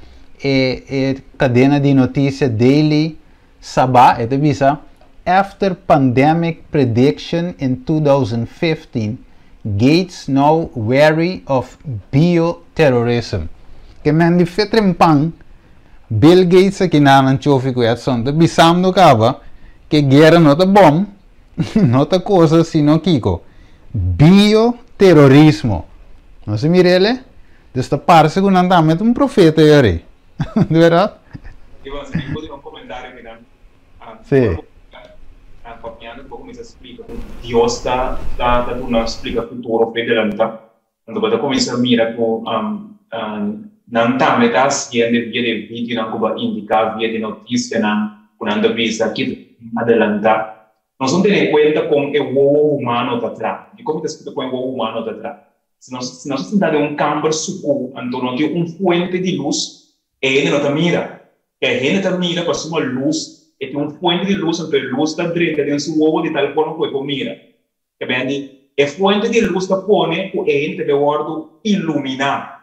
cadena de notícia daily sabá, e te visa after pandemic prediction in 2015, Gates now wary of bioterrorism. Que men di fetrempang Bill Gates aqui na chofico é só de bisando cava que guerra não tá bom, não tá coisa sino kiko bioterrorismo. Não se mire ele? Desta parte que não tá met profeta aí. De verdade? Ivan, se pode um comentário que não. Sim. Copiando um pouco mais explica. Deus tá dando explica futuro predelanta. Então você começa a mirar com não tá metas via de vídeo não como indicar via de notícia não quando visa aqui adelanta. Nós não temos em conta com o humano tá atrás. E como está com o humano tá atrás? Se nós estamos campo suco, então não tem fonte de luz, ele não tá mira. Ele não tá mira para uma luz, e tem fonte de luz, então a luz está direita dentro do ovo de tal forma que mira. Que bem, a fonte de luz está põe o ele de ordo iluminar.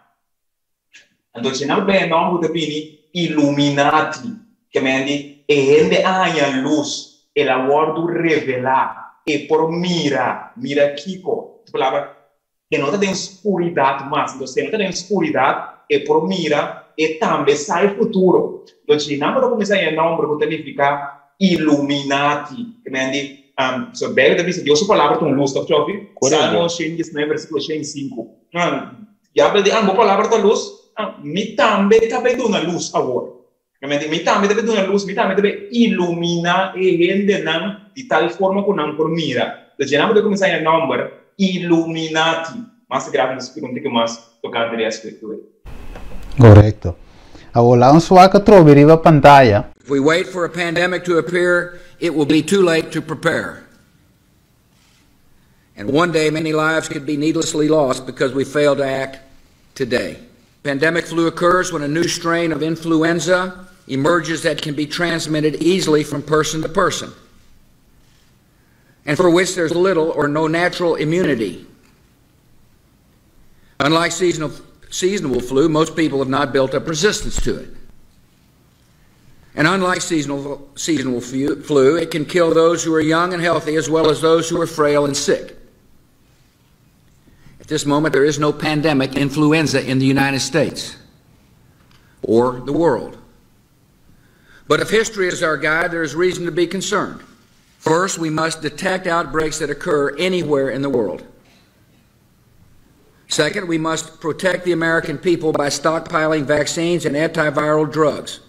Então, se não bem nome da bini illuminati, que bem, ele a luz, ele ordo revelar, e por mira kiko, palavra que não tem escuridade mais, então se não tem escuridade, e por mira, e também sai futuro. Então, se não começar a nome que significa illuminati, que bem, so bem da vista, Deus palavra tem luz, tá vendo? Salmo 119, versículo 5. Já bem, a palavra da luz, me também dá uma luz agora. Me também dá uma luz, me também dá iluminar e gente não de tal forma que não por mira. Então, se não começar a nome Illuminati, mas grave nos pergunta que mais tocante a escritura. Correcto. Agora vamos só que trover a pantalla. If we wait for a pandemic to appear, it will be too late to prepare. And one day many lives could be needlessly lost because we failed to act today. Pandemic flu occurs when a new strain of influenza emerges that can be transmitted easily from person to person, and for which there's little or no natural immunity. Unlike seasonal flu, most people have not built up resistance to it. And unlike seasonal flu, it can kill those who are young and healthy as well as those who are frail and sick. At this moment, there is no pandemic influenza in the United States or the world. But if history is our guide, there is reason to be concerned. First, we must detect outbreaks that occur anywhere in the world. Second, we must protect the American people by stockpiling vaccines and antiviral drugs,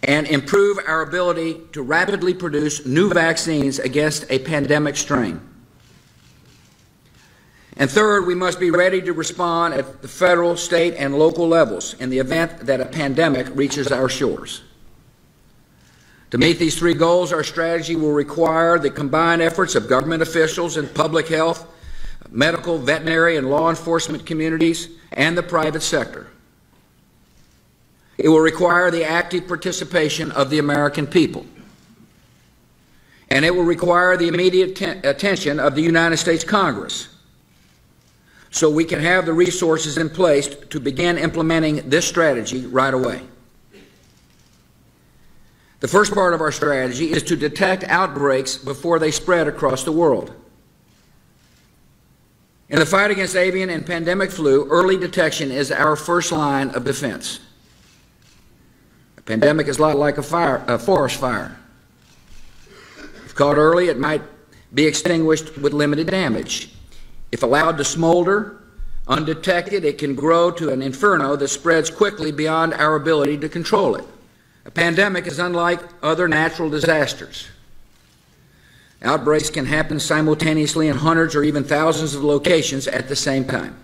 and improve our ability to rapidly produce new vaccines against a pandemic strain. And third, we must be ready to respond at the federal, state, and local levels in the event that a pandemic reaches our shores. To meet these three goals, our strategy will require the combined efforts of government officials and public health, medical, veterinary, and law enforcement communities, and the private sector. It will require the active participation of the American people. And it will require the immediate attention of the United States Congress, so we can have the resources in place to begin implementing this strategy right away. The first part of our strategy is to detect outbreaks before they spread across the world. In the fight against avian and pandemic flu, early detection is our first line of defense. A pandemic is a lot like a forest fire. If caught early, it might be extinguished with limited damage. If allowed to smolder, undetected, it can grow to an inferno that spreads quickly beyond our ability to control it. A pandemic is unlike other natural disasters. Outbreaks can happen simultaneously in hundreds or even thousands of locations at the same time.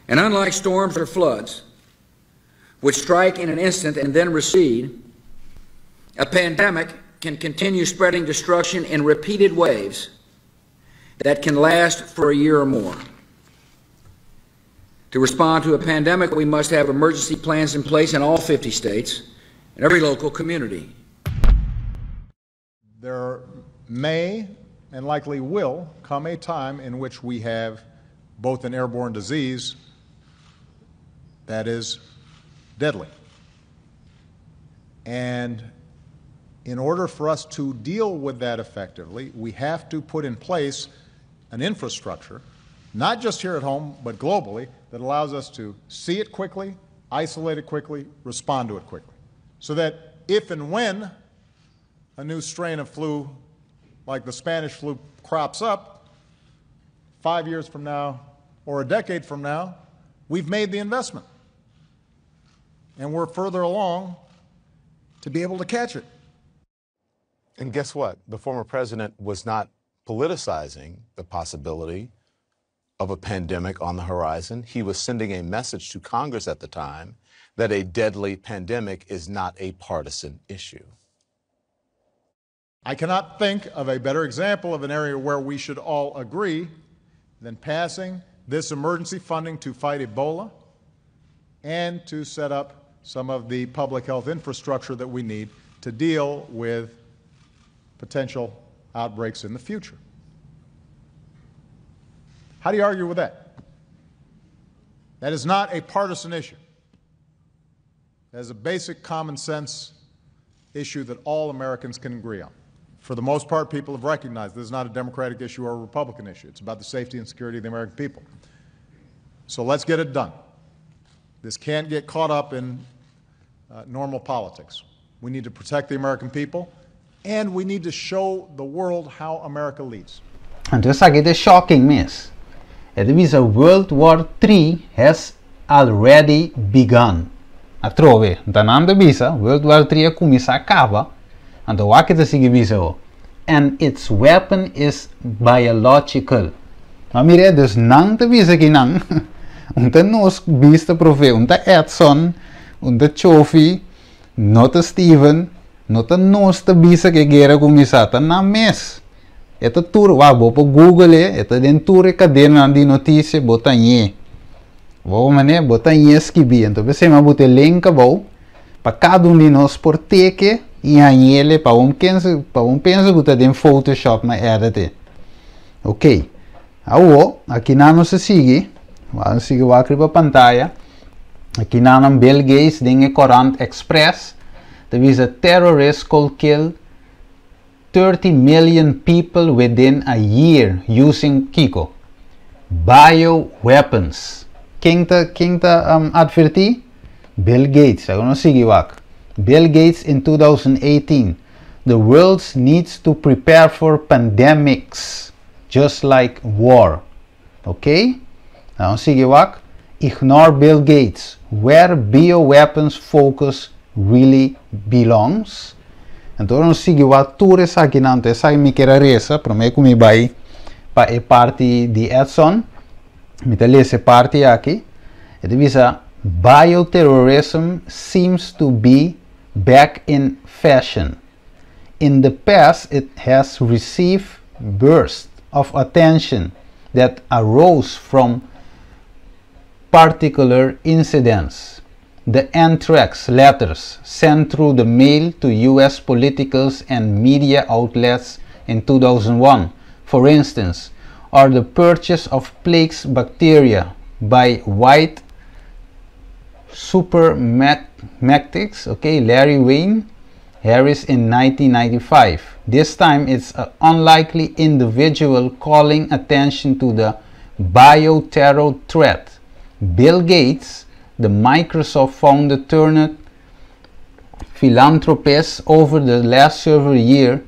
And unlike storms or floods, which strike in an instant and then recede, a pandemic can continue spreading destruction in repeated waves that can last for a year or more. To respond to a pandemic, we must have emergency plans in place in all 50 states and every local community. There may and likely will come a time in which we have both an airborne disease that is deadly. And in order for us to deal with that effectively, we have to put in place an infrastructure, not just here at home, but globally, that allows us to see it quickly, isolate it quickly, respond to it quickly. So that if and when a new strain of flu, like the Spanish flu, crops up 5 years from now or a decade from now, we've made the investment. And we're further along to be able to catch it. And guess what? The former president was not politicizing the possibility of a pandemic on the horizon. He was sending a message to Congress at the time that a deadly pandemic is not a partisan issue. I cannot think of a better example of an area where we should all agree than passing this emergency funding to fight Ebola and to set up some of the public health infrastructure that we need to deal with potential outbreaks in the future. How do you argue with that? That is not a partisan issue. That is a basic common sense issue that all Americans can agree on. For the most part, people have recognized this is not a Democratic issue or a Republican issue. It's about the safety and security of the American people. So let's get it done. This can't get caught up in normal politics. We need to protect the American people, and we need to show the world how America leads. And just like it is shocking, miss. It means a World War III has already begun. A trove, danando bisa, World War III começa acaba, and the wakita sige bisa, and its weapon is biological. Mamire, dus nang te bisa kinang, unta nos Bista profe, unta Edson, unta Chofi, nota Steven, nota nos te bisa que guera começata na mes. Ito tour, wabo po Google ito den tour cadena di notícia botanye. Vou mané botar em esquibi, então você me botar lenca bom para cada de nós por teke e ele para pensa botar em Photoshop mas edit. Ok. Aqui não se sigue. Vamos seguir o aqui para pantalla. Aqui não Bill Gates tem Current Express. There is a terrorist could kill 30 million people within a year using Kiko. Bioweapons. Quem tá advertir? Bill Gates. Agora não sigue o aqui. Bill Gates in 2018. The world needs to prepare for pandemics. Just like war. Ok? Now, seguiwak, ignore Bill Gates. Where bioweapons focus really belongs. Então, seguiwak, tudo isso aqui não tem. Sai me queira reza, para mim que me vai para a parte de Edson. Me te lê essa parte aqui. E divisa, bioterrorism seems to be back in fashion. In the past, it has received bursts of attention that arose from particular incidents. The anthrax letters sent through the mail to US politicals and media outlets in 2001, for instance, or the purchase of plague bacteria by white supermactics, Larry Wayne Harris in 1995. This time it's an unlikely individual calling attention to the bioterror threat. Bill Gates, the Microsoft founder turned philanthropist over the last several years,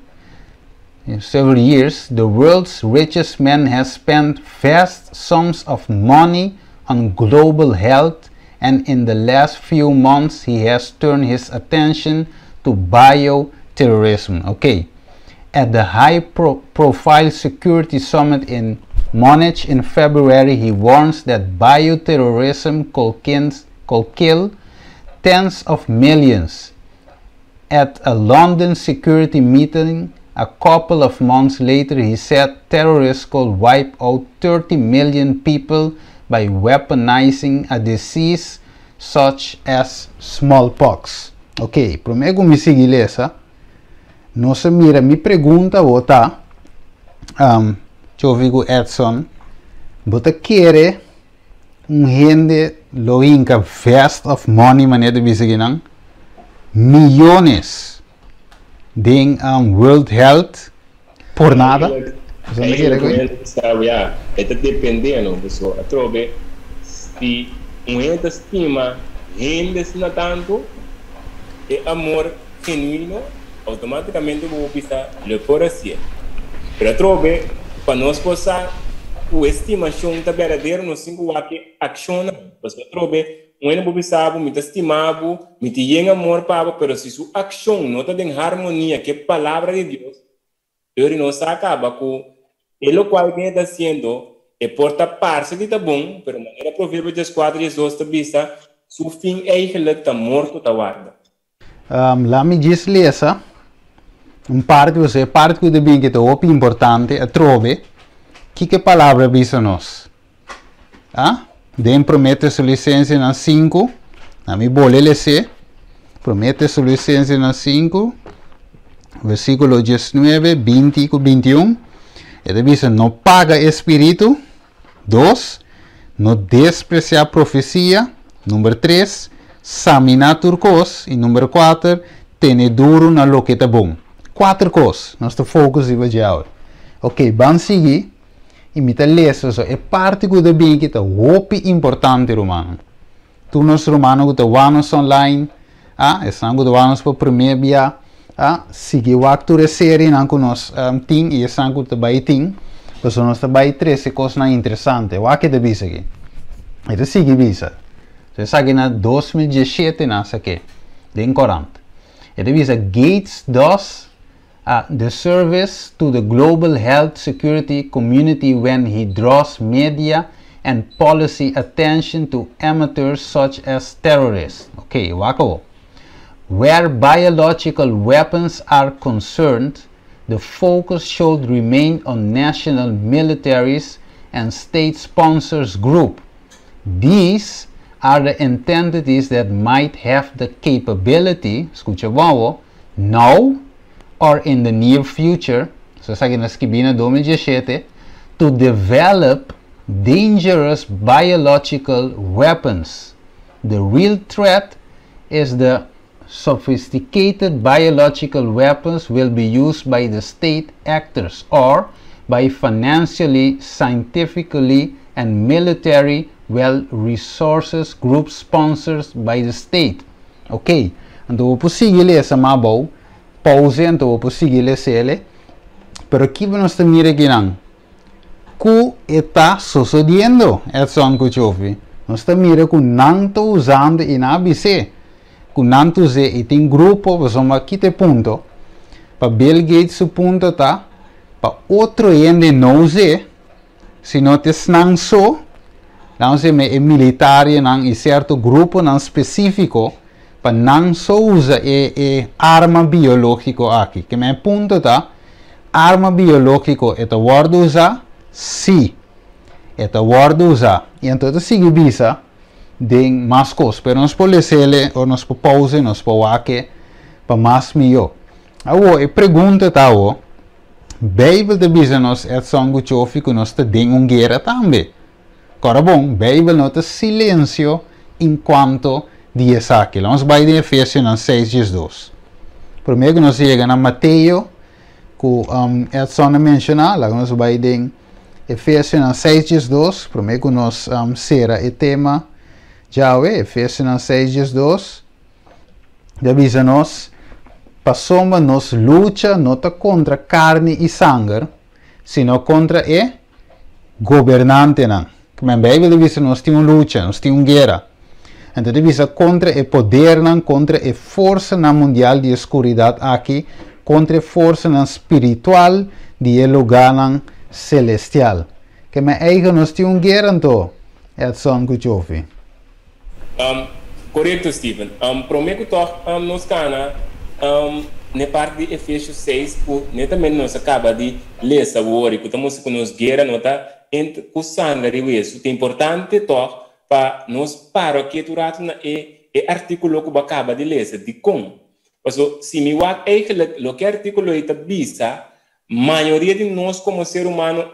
the world's richest man has spent vast sums of money on global health, and in the last few months he has turned his attention to bioterrorism. At the high-profile security summit in Munich in February, he warns that bioterrorism could kill tens of millions. At a London security meeting a couple of months later, he said terrorists could wipe out 30 million people by weaponizing a disease such as smallpox. Primeiro me sigue essa. Nossa mira me pergunta bota Chovigo Edson bota quer gente lo inca vast of money maneira de seguir milhões de World Health por nada. Está dependendo, pessoal. A trobe se gente estima gente não tanto é amor genuíno, automaticamente vou pensar le coração. Pero a trobe para nós passar o estimação está verdadeiro no cinco que aciona. Mas a trobe não vou pensar me estimado, me tem amor para, pero se sua ação não está em harmonia que a palavra de Deus, ele não se acaba com ele qual que está sendo é porta parte de tá bom, pero maneira provérbio 4:12 está vista, seu fim eigenlijk está morto tá guarda. Lá me diz lesa parte que bem que é muito importante a trove que palavra visa nós den promete sua licença na 5 na mi bole lese promete sua licença na 5 versículo 19 20 e 21 ele diz não paga espírito 2 não desprezar profecia número 3 examinar turcos e número 4 ter duro na lo que tá bom 4 coisas nós estamos focusando de agora vamos seguir e me tá lesa é parte que é bem que tá muito importante romano tu nos romano que tá vanos online estão que vanos para primeiro dia seguir o acto de série não que nós tem e estão que tá vai tem mas nós tá vai 13 coisas interessantes o que tá visa aqui é seguir visa você sabe na 2017 nessa aqui de 40 é visa Gates does the service to the global health security community when he draws media and policy attention to amateurs such as terrorists. Wako. Where biological weapons are concerned, the focus should remain on national militaries and state sponsors group. These are the entities that might have the capability, escucha bom, now or in the near future, so sa kinaskibina 2017, to develop dangerous biological weapons. The real threat is the sophisticated biological weapons will be used by the state actors or by financially, scientifically, and military well-resources groups sponsored by the state. Ok, então vou seguir essa mabaw, pause, então vou seguir essa ele, pero aqui nós estamos aqui não. Que está sucedendo? É só que eu ouvi. Nós estamos mirando que não estou usando e na ABC. Que não estou usando e tem grupo, vamos aqui ter ponto. Para Bill Gates o ponto tá. Para outro ainda não usar. Se não te não só, não se é militar e certo grupo não específico. Para não só usa arma biológica aqui. Que meu ponto tá. Arma biológica é o word usar. Sim, é o word usar. E então, sigue bisa de mais coisas. Pero nós podemos ler, ou nós podemos pause, nós podemos aqui, para mais melhor. Agora, a pergunta está, a Bíblia de bisa nós é só um chofe que nós temos guerra também. Agora, bom, a Bíblia não tem silêncio enquanto diz aqui. Vamos para Efésios 6:2. Primeiro, nós chegamos a Mateus, que é só mencionar, lá nós vamos Efésios 6:2, primeiro que nós será o tema, já é, Efésios 6:2, avisa nós, passamos nos luta, não contra carne e sangue, sino contra o governante. Como a Bíblia diz, nós temos luta, nós temos guerra. Então, avisa contra o poder, contra a força mundial de escuridade aqui, contra a força espiritual de lugar celestial. Que me eigen nós temos guerra então. É só um que eu ouvi. Correto, Steven. Prometo que nós cana na parte de Efésios 6, que também nós acaba de ler essa hora, que estamos com nós guerra, nota entre o sangue de isso. É importante para nós parar que tu rato é artigo que acaba de ler, de como. Porque se me vai o que artigo está Bista, maioria de nós como ser humano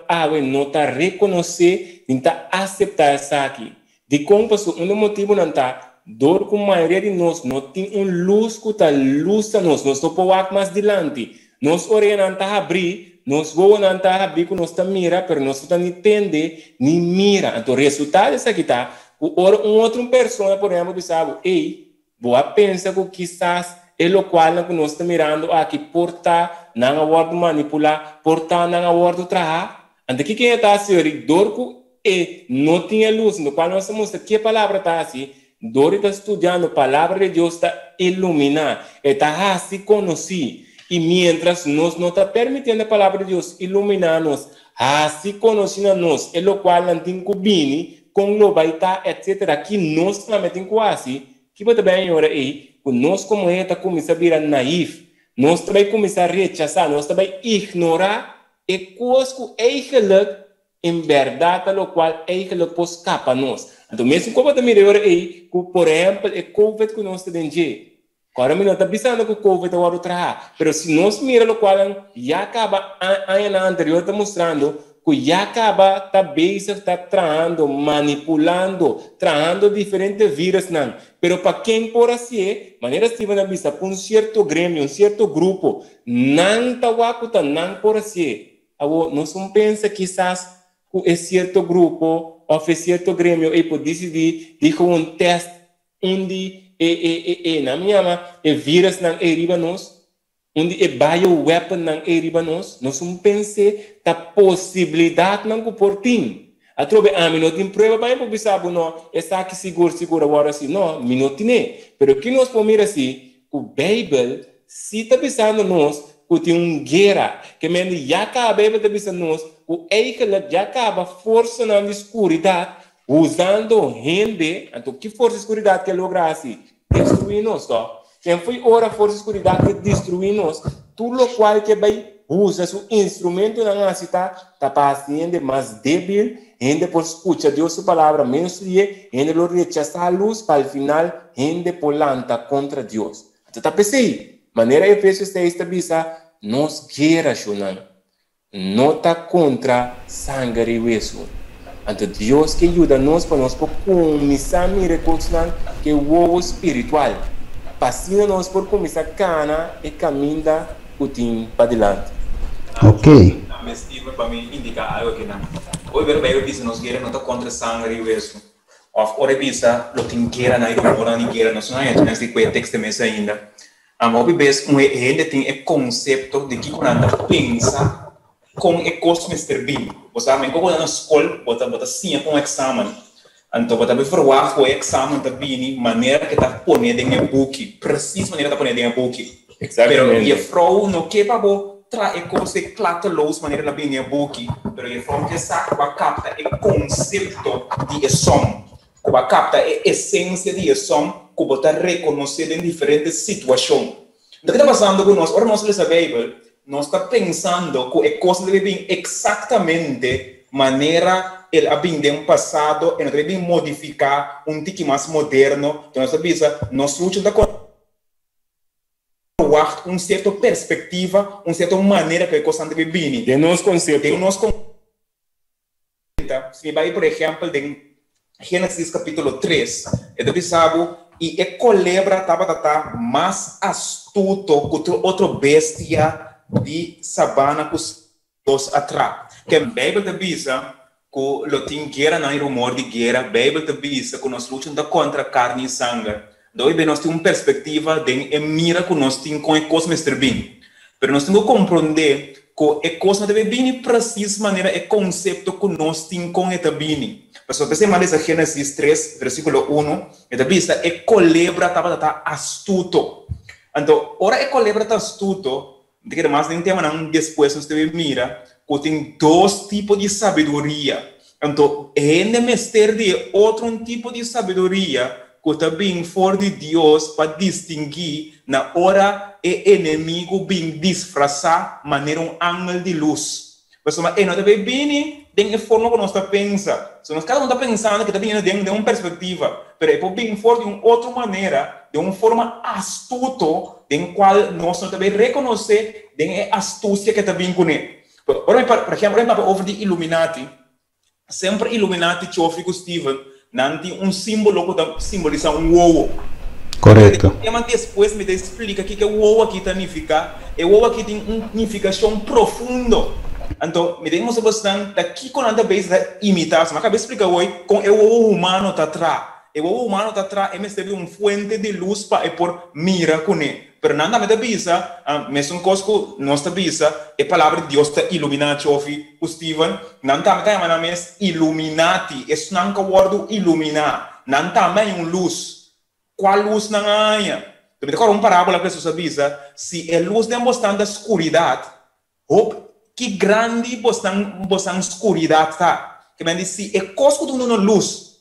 não está reconhecer, não está aceitar isso aqui. De como um motivo não está, dor com a maioria de nós não tem luz que está luz a nós, nós não podemos mais adiante. Nós oremos não está abrir, nós vamos não está abrir que nós está mira, mas nós não entende nem mira. Então o resultado disso aqui está, outra pessoa, por exemplo, sabe, ei, vou pensar que quizás é o qual nós estamos mirando aqui, portar, não aguardo manipular, portar, não aguardo trabalhar. Então, quem está assim, dor que não tinha luz, no qual nós estamos, que palavra está assim, dor está estudando, a palavra de Deus está iluminar, está assim conhecer. E mientras nós não está permitindo a palavra de Deus iluminar-nos, assim conhecer-nos, é o qual não tem que com globalizar, etc., que nós também temos quase, que vai também ora aí, nós como está começar a virar naif, nós também começar a rechazar, nós também ignorar e coisas que eigenlijk em verdade o qual eigenlijk pode escapar nós. Então mesmo como também ora aí, por exemplo, é COVID que nós temos agora não está pensando que o COVID agora trabalha, mas se nós miramos o qual já acaba a ano anterior está mostrando que já acaba também está trabalhando, manipulando, trabalhando diferentes vírus, não. Pero para quem por assim, maneira estiva na vista, para um certo grêmio, um certo grupo, não está wakuta, não por assim. Agora, nós não pensa quizás que esse certo grupo, ou esse certo grêmio, e por decidir, digo um teste, onde na minha vírus não eriba nós, onde bioweapon não eriba nós não pense da possibilidade não que por tim. A trobe a mim não tem prova bem para pensar não essa aqui seguro agora assim não me não tem. Pero que nós pomir assim o Bible se está pensando nós que tem guerra que men já acaba a Bible está pensando nós o eigenlijk já acaba força na escuridade usando gente então que força escuridade que logra assim destruir nós só. Quem foi ora força escuridade que destruir nós, tudo o qual que vai usa seu instrumento na cidade, está paciente mais débil gente por escuchar Dios su palabra, menos gente lo rechaza a luz, para el final, gente polanta contra Dios. Entonces, pensei, maneira Efésios 6 bisa, nos guera, não está contra sangue e hueso. Então, Deus que ajuda nós para nós começar a reconciliar que o ovo espiritual. Passina nós por começar a cana e caminhar o tempo para adiante. Ok. Mas para mim indicar algo que não. Hoje o Bíblia diz nos guerra não está contra sangue e hueso. Of ora bisa lo tem guerra na ida mora na guerra não são ainda nesse texto mesmo ainda. Hoje vez ainda tem o conceito de que quando anda pensa com o curso Mr. Bean. Você sabe, quando na escola, você sim com o exame. Então, você vai falar com o exame também, maneira que está pondo dentro do book, precisa maneira que está pondo dentro do book. Exatamente. Mas a frau não quer para trazer coisa clara luz maneira que está dentro do book, mas a frau quer saber para captar o conceito de ação, para captar a essência de ação, que você reconhecer em diferentes situações. Então, o que está passando com nós? Ora, nós lemos a Bíblia. Nós estamos pensando que a coisa deve vir exatamente maneira ele abende um passado e nós devemos modificar tipo mais moderno. Então, nós lutamos com uma certa perspectiva, uma certa maneira que a coisa deve vir. De nós conceito. Se vai, por exemplo, em Gênesis capítulo 3, ele sabe e a culebra estava mais astuto que outra bestia de sabana que os atrás. Que a Bíblia te diz que lo tem guerra não é rumor de guerra. A Bíblia te diz que nós lutamos contra carne e sangue. Então, nós temos uma perspectiva de mira que nós temos com a coisa Mr. Bean. Mas nós temos que compreender que a coisa deve vir precisa maneira é conceito que nós temos com a Bean. Mas você mais a Gênesis 3, versículo 1, ele diz que a culebra estava astuto. Então, ora a culebra está astuto. De mais nem tema não depois nós devemos mirar que tem dois tipos de sabedoria. Então, é necessário de outro tipo de sabedoria que também for de Deus para distinguir na hora o inimigo bem disfarçar maneira ângulo de luz. Mas não deve vir de forma que nós está pensando. Se nós cada um está pensando que está vindo de uma perspectiva, mas é bem for de uma outra maneira, de uma forma astuta, em qual nós não devemos reconhecer a astúcia que está vindo com ele. Por exemplo, over de Illuminati, sempre Illuminati chofre com Steven, não tem um símbolo que simboliza um ovo. Correto. E depois me explica que o ovo aqui significa, e o ovo aqui tem uma significação profunda. Então, me demos bastante daqui quando anda bem imitar, mas acabei de explicar hoje com o ovo humano está atrás. O ovo humano está atrás é mesmo uma fonte de luz para por mira com ele. Pero nada me da bisa, mesmo coisa que nós da bisa, a palavra de Deus está iluminati o Steven, não tá me cai mas illuminati, isso não é o word iluminar, não tá me luz. Qual luz não há? Então, agora uma parábola que você bisa, se a luz tem bastante escuridade, que grande bastante escuridade tá. Que me diz se é coisa que não luz,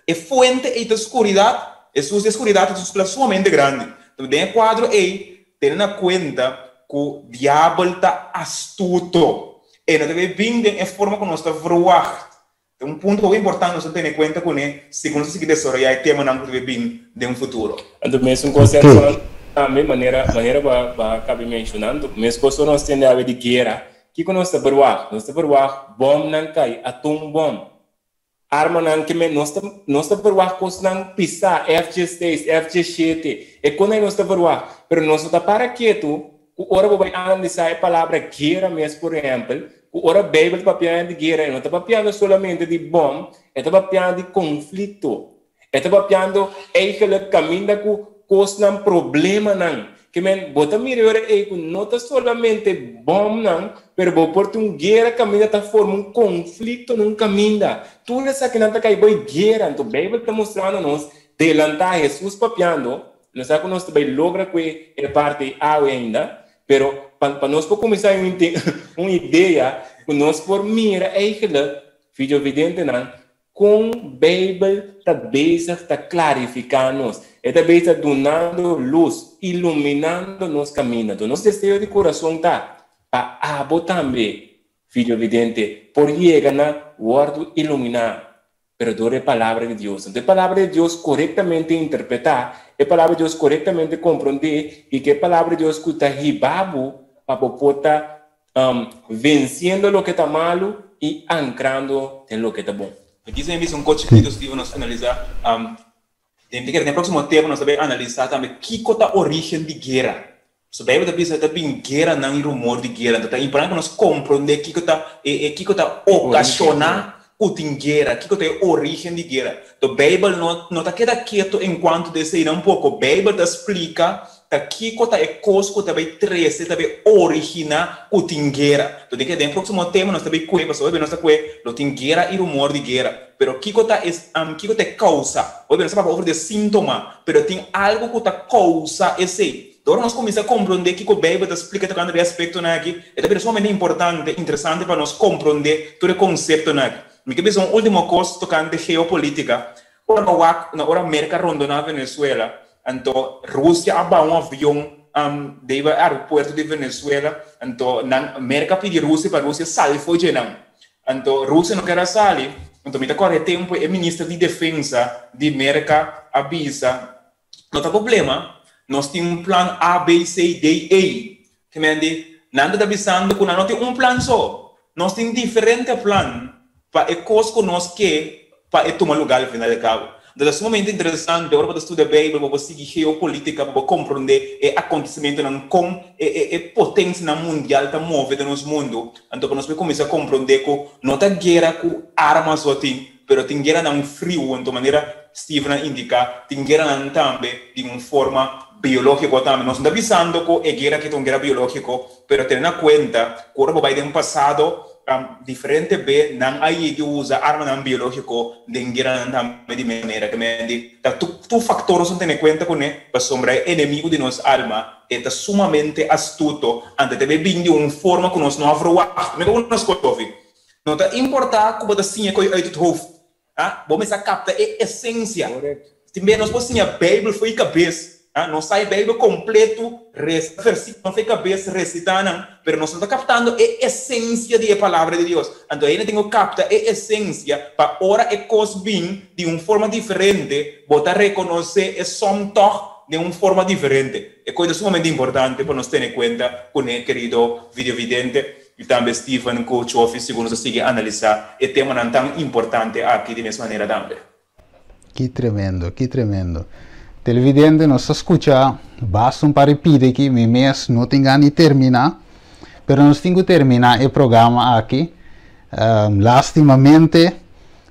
é fonte de escuridade, é luz de escuridade é sumamente grande. Então, tem quadro aí, tendo em conta que o diabo está astuto. E não deve vir de forma que nós estamos voando. Então, um ponto importante nós temos em conta com ele, se nós seguir desarrollar o tema, não deve vir de um futuro. Então, mesmo conceito, também maneira para acabar mencionando, mesmo que nós temos a ver de guerra, que nós estamos voando? Nós estamos voando, bom não cai, atum bom. Arma não que nós estamos voando com não pisar FG6, FG7, é quando nós estamos voando, mas nós estamos para quieto, o hora vai analisar a palavra guerra mesmo, por exemplo, o hora Bíblia está falando de guerra, não está falando solamente de bom, está falando de conflito, está falando aquele caminho que causa um problema não. Que bota melhor não está solamente bom não, mas por uma guerra caminho está formando um conflito num caminho. Tudo isso que não está caindo guerra, então a Bíblia está mostrando nos delantar Jesus papiando, não sabe que nós também logra que é parte A ainda, mas para nós começar uma ideia que nós por mira aquele filho evidente não, com a Bíblia está clarificando, está dando luz, iluminando nos caminhos. Então, nosso desejo de coração está para abo também, filho vidente, por llegar na guardo iluminar, pero dore a palavra de Deus. Então, a palavra de Deus corretamente interpretar, a palavra de Deus corretamente compreender, e que a palavra de Deus que está ribabo, para poder vencendo o que está malo e ancrando em lo que está bom. Aqui é um coach que nós vamos analisar. No próximo tema, nós vamos analisar também que é a origem de guerra. So, Bíblia está dizendo que guerra não é rumor de guerra. Então, é importante nós compreender que está ocasionar o guerra, que é a origem de guerra. Então, a Bíblia não está quieto enquanto deseja um pouco. A Bíblia explica que é coisa que também traz, também origina o guerra. Então, no próximo tema, nós também conhecemos, nós temos guerra e rumor de guerra. Pero que é causa? Hoje nós estamos falando de sintoma, pero tem algo que está causa esse. Agora nós começamos a compreender que a Bíblia explica tocando esse aspecto aqui. É também somente importante, interessante para nós compreender todo o conceito aqui. Me quer dizer última coisa tocando de geopolítica. Na hora América rondou na Venezuela, então Rússia abriu um avião do aeroporto de Venezuela, então na América pediu Rússia para Rússia sair foi não. Então Rússia não quer sair, então me corre tempo é ministro de defesa de América avisa, não tem problema. Nós temos um plano A, B, C, D, E. Que me diz, nada está avisando que não tem um plano só. Nós temos diferentes planos para a coisa que nós queremos para tomar lugar no final de cabo. Então, é sumamente interessante, agora para estudar a Bíblia, para seguir geopolítica, para compreender o acontecimento, como a potência mundial está movendo no mundo. Então, nós começamos a compreender que não tem guerra com armas só, mas tem guerra não frio, então, de maneira Steven indica, tem guerra também de uma forma biológico também. Nós estamos avisando que a guerra que é uma guerra biológica, mas tendo em conta que o vai de um passado diferente, não aí que usa arma não biológico de guerra também de maneira que me diz. Tu fatores não tem em conta com ele, para sombrar inimigo de nossa alma, é sumamente astuto, antes de vir de uma forma que nós não avroamos. Não é coisa não está importante como assim é que eu estou vamos a captar a essência. Também nós podemos a Bíblia foi cabeça. Não sai a Bíblia completo, versículo não foi cabeça recitando, mas nós estamos captando a essência da palavra de Deus. Então ainda tenho que captar a essência para ora é coisa bem de uma forma diferente, botar reconhecer a som de uma forma diferente. É coisa sumamente importante para nós ter em conta com o querido videovidente e também Stephen, coach office, segundo nós seguir analisar o tema não tão importante aqui de mesma maneira também. Que tremendo, que tremendo. Televidente, nós escuta, basta para repetir que meu mês não tem nem terminar, mas nós temos que terminar o programa aqui. Lastimamente,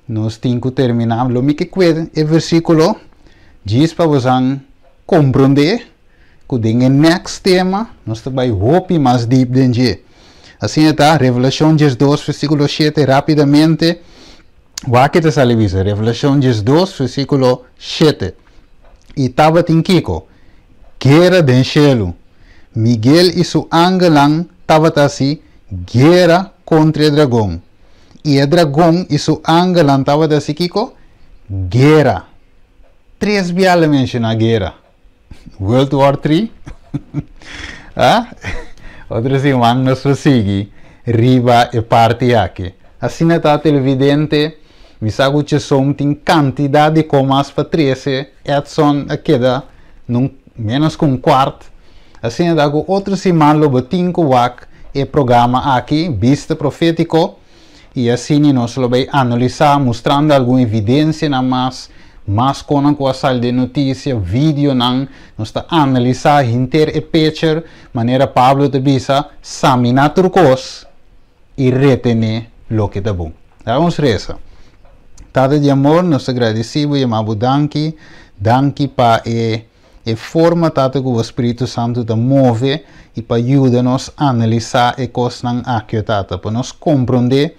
nós temos que terminar. O que é o versículo diz para vocês compreender que o next tema nós também hope mais deep dentro. Assim está, Revelação 2, versículo 7, rapidamente. Vai que te salivisa, Revelação 2, versículo 7. E estava em Kiko, guerra do cielo. Miguel e seu angelang estava assim, guerra contra o dragão. E o dragão e seu angelang estava assim, Kiko, guerra. 3 vezes menciona guerra. World War 3. Outro semana nós prosseguimos, riba e parte aqui. Assim está televidente. Me sabe que tem quantidade de comas para 13, Edson queda menos que um quarto. Assim, dago outra semana, logo 5 wak, e programa aqui, Bista Profetiko, e assim nós vamos analisar, mostrando alguma evidência na mais com a sala de notícia, vídeo, nós está analisar, inter e picture, maneira Pablo de Bista, examinar turcos e retener o que está bom. Vamos reza. Tata de amor, nós agradecemos e amamos danki para a forma tata que o Espírito Santo te move e para ajudar-nos a analisar e coisas aqui, tata, para nós compreender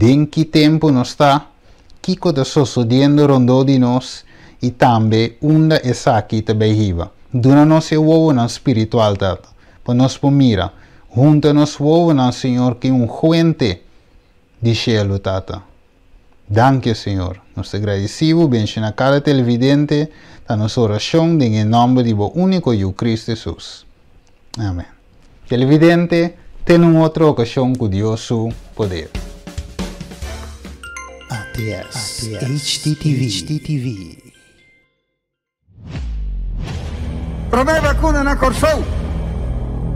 em que tempo nós está, que está sucedendo rondou de nós e também onde é aqui também riba. Dona-nos o ovo na espiritual, tata, para nós mira, junta-nos o ovo na Senhor que é um fuente de cielo, tata. Danke, Senhor. Nós agradecemos, bendição a cada televidente, da nossa oração, em nome do único Jesus Cristo Jesus. Amém. Televidente, Tem uma outra ocasião com Deus poder. ATS HTTV. Promé Bakuna na Corsou.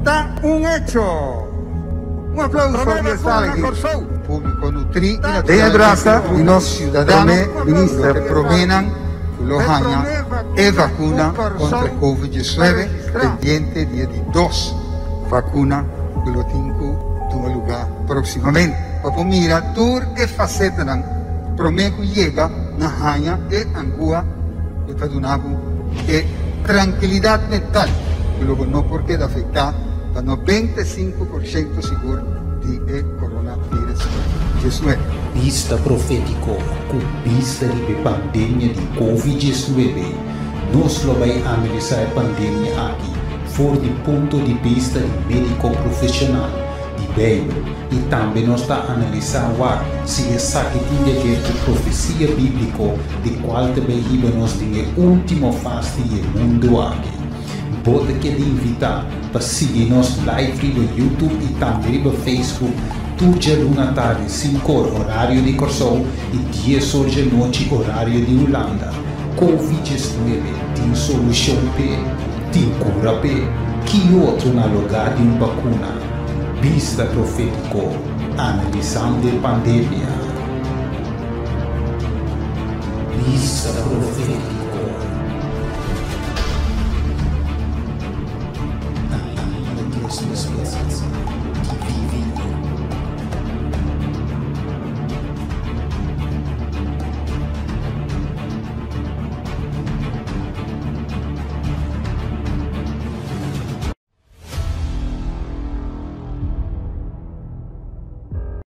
Da un hecho. Un aplauso universale aqui. Público nutri. Tem a graça e nossos cidadãos ministra promenan Lohanya e vacuna contra Covid-19 pendiente dia de 2 vacuna pelo 5 toma lugar proximamente. Para mira tour e faceta nan promeco chega na Hanya e Angua e Tadunabu e tranquilidade mental, que não porque afetar para 95% seguro de coronavírus. Jesus. Bista profetiko, com vista de pandemia de Covid-19. Nós vamos analisar a pandemia aqui, fora do ponto de vista de médico profissional, de Bíblia, e também nós está analisando se essa que tinha a ver com profecia bíblica, de qual também nós temos a última fase do mundo aqui. Pode que invitar para seguir nos live no YouTube e também no Facebook. Tudo dia na tarde, 5 horas, horário de Corsou, e 10 horas da noite, horário de Holanda. Covid-19 tem solução para, tem cura para, que outro na lugar de Bakuna. Bista profetiko, analisando a pandemia. Bista profetiko.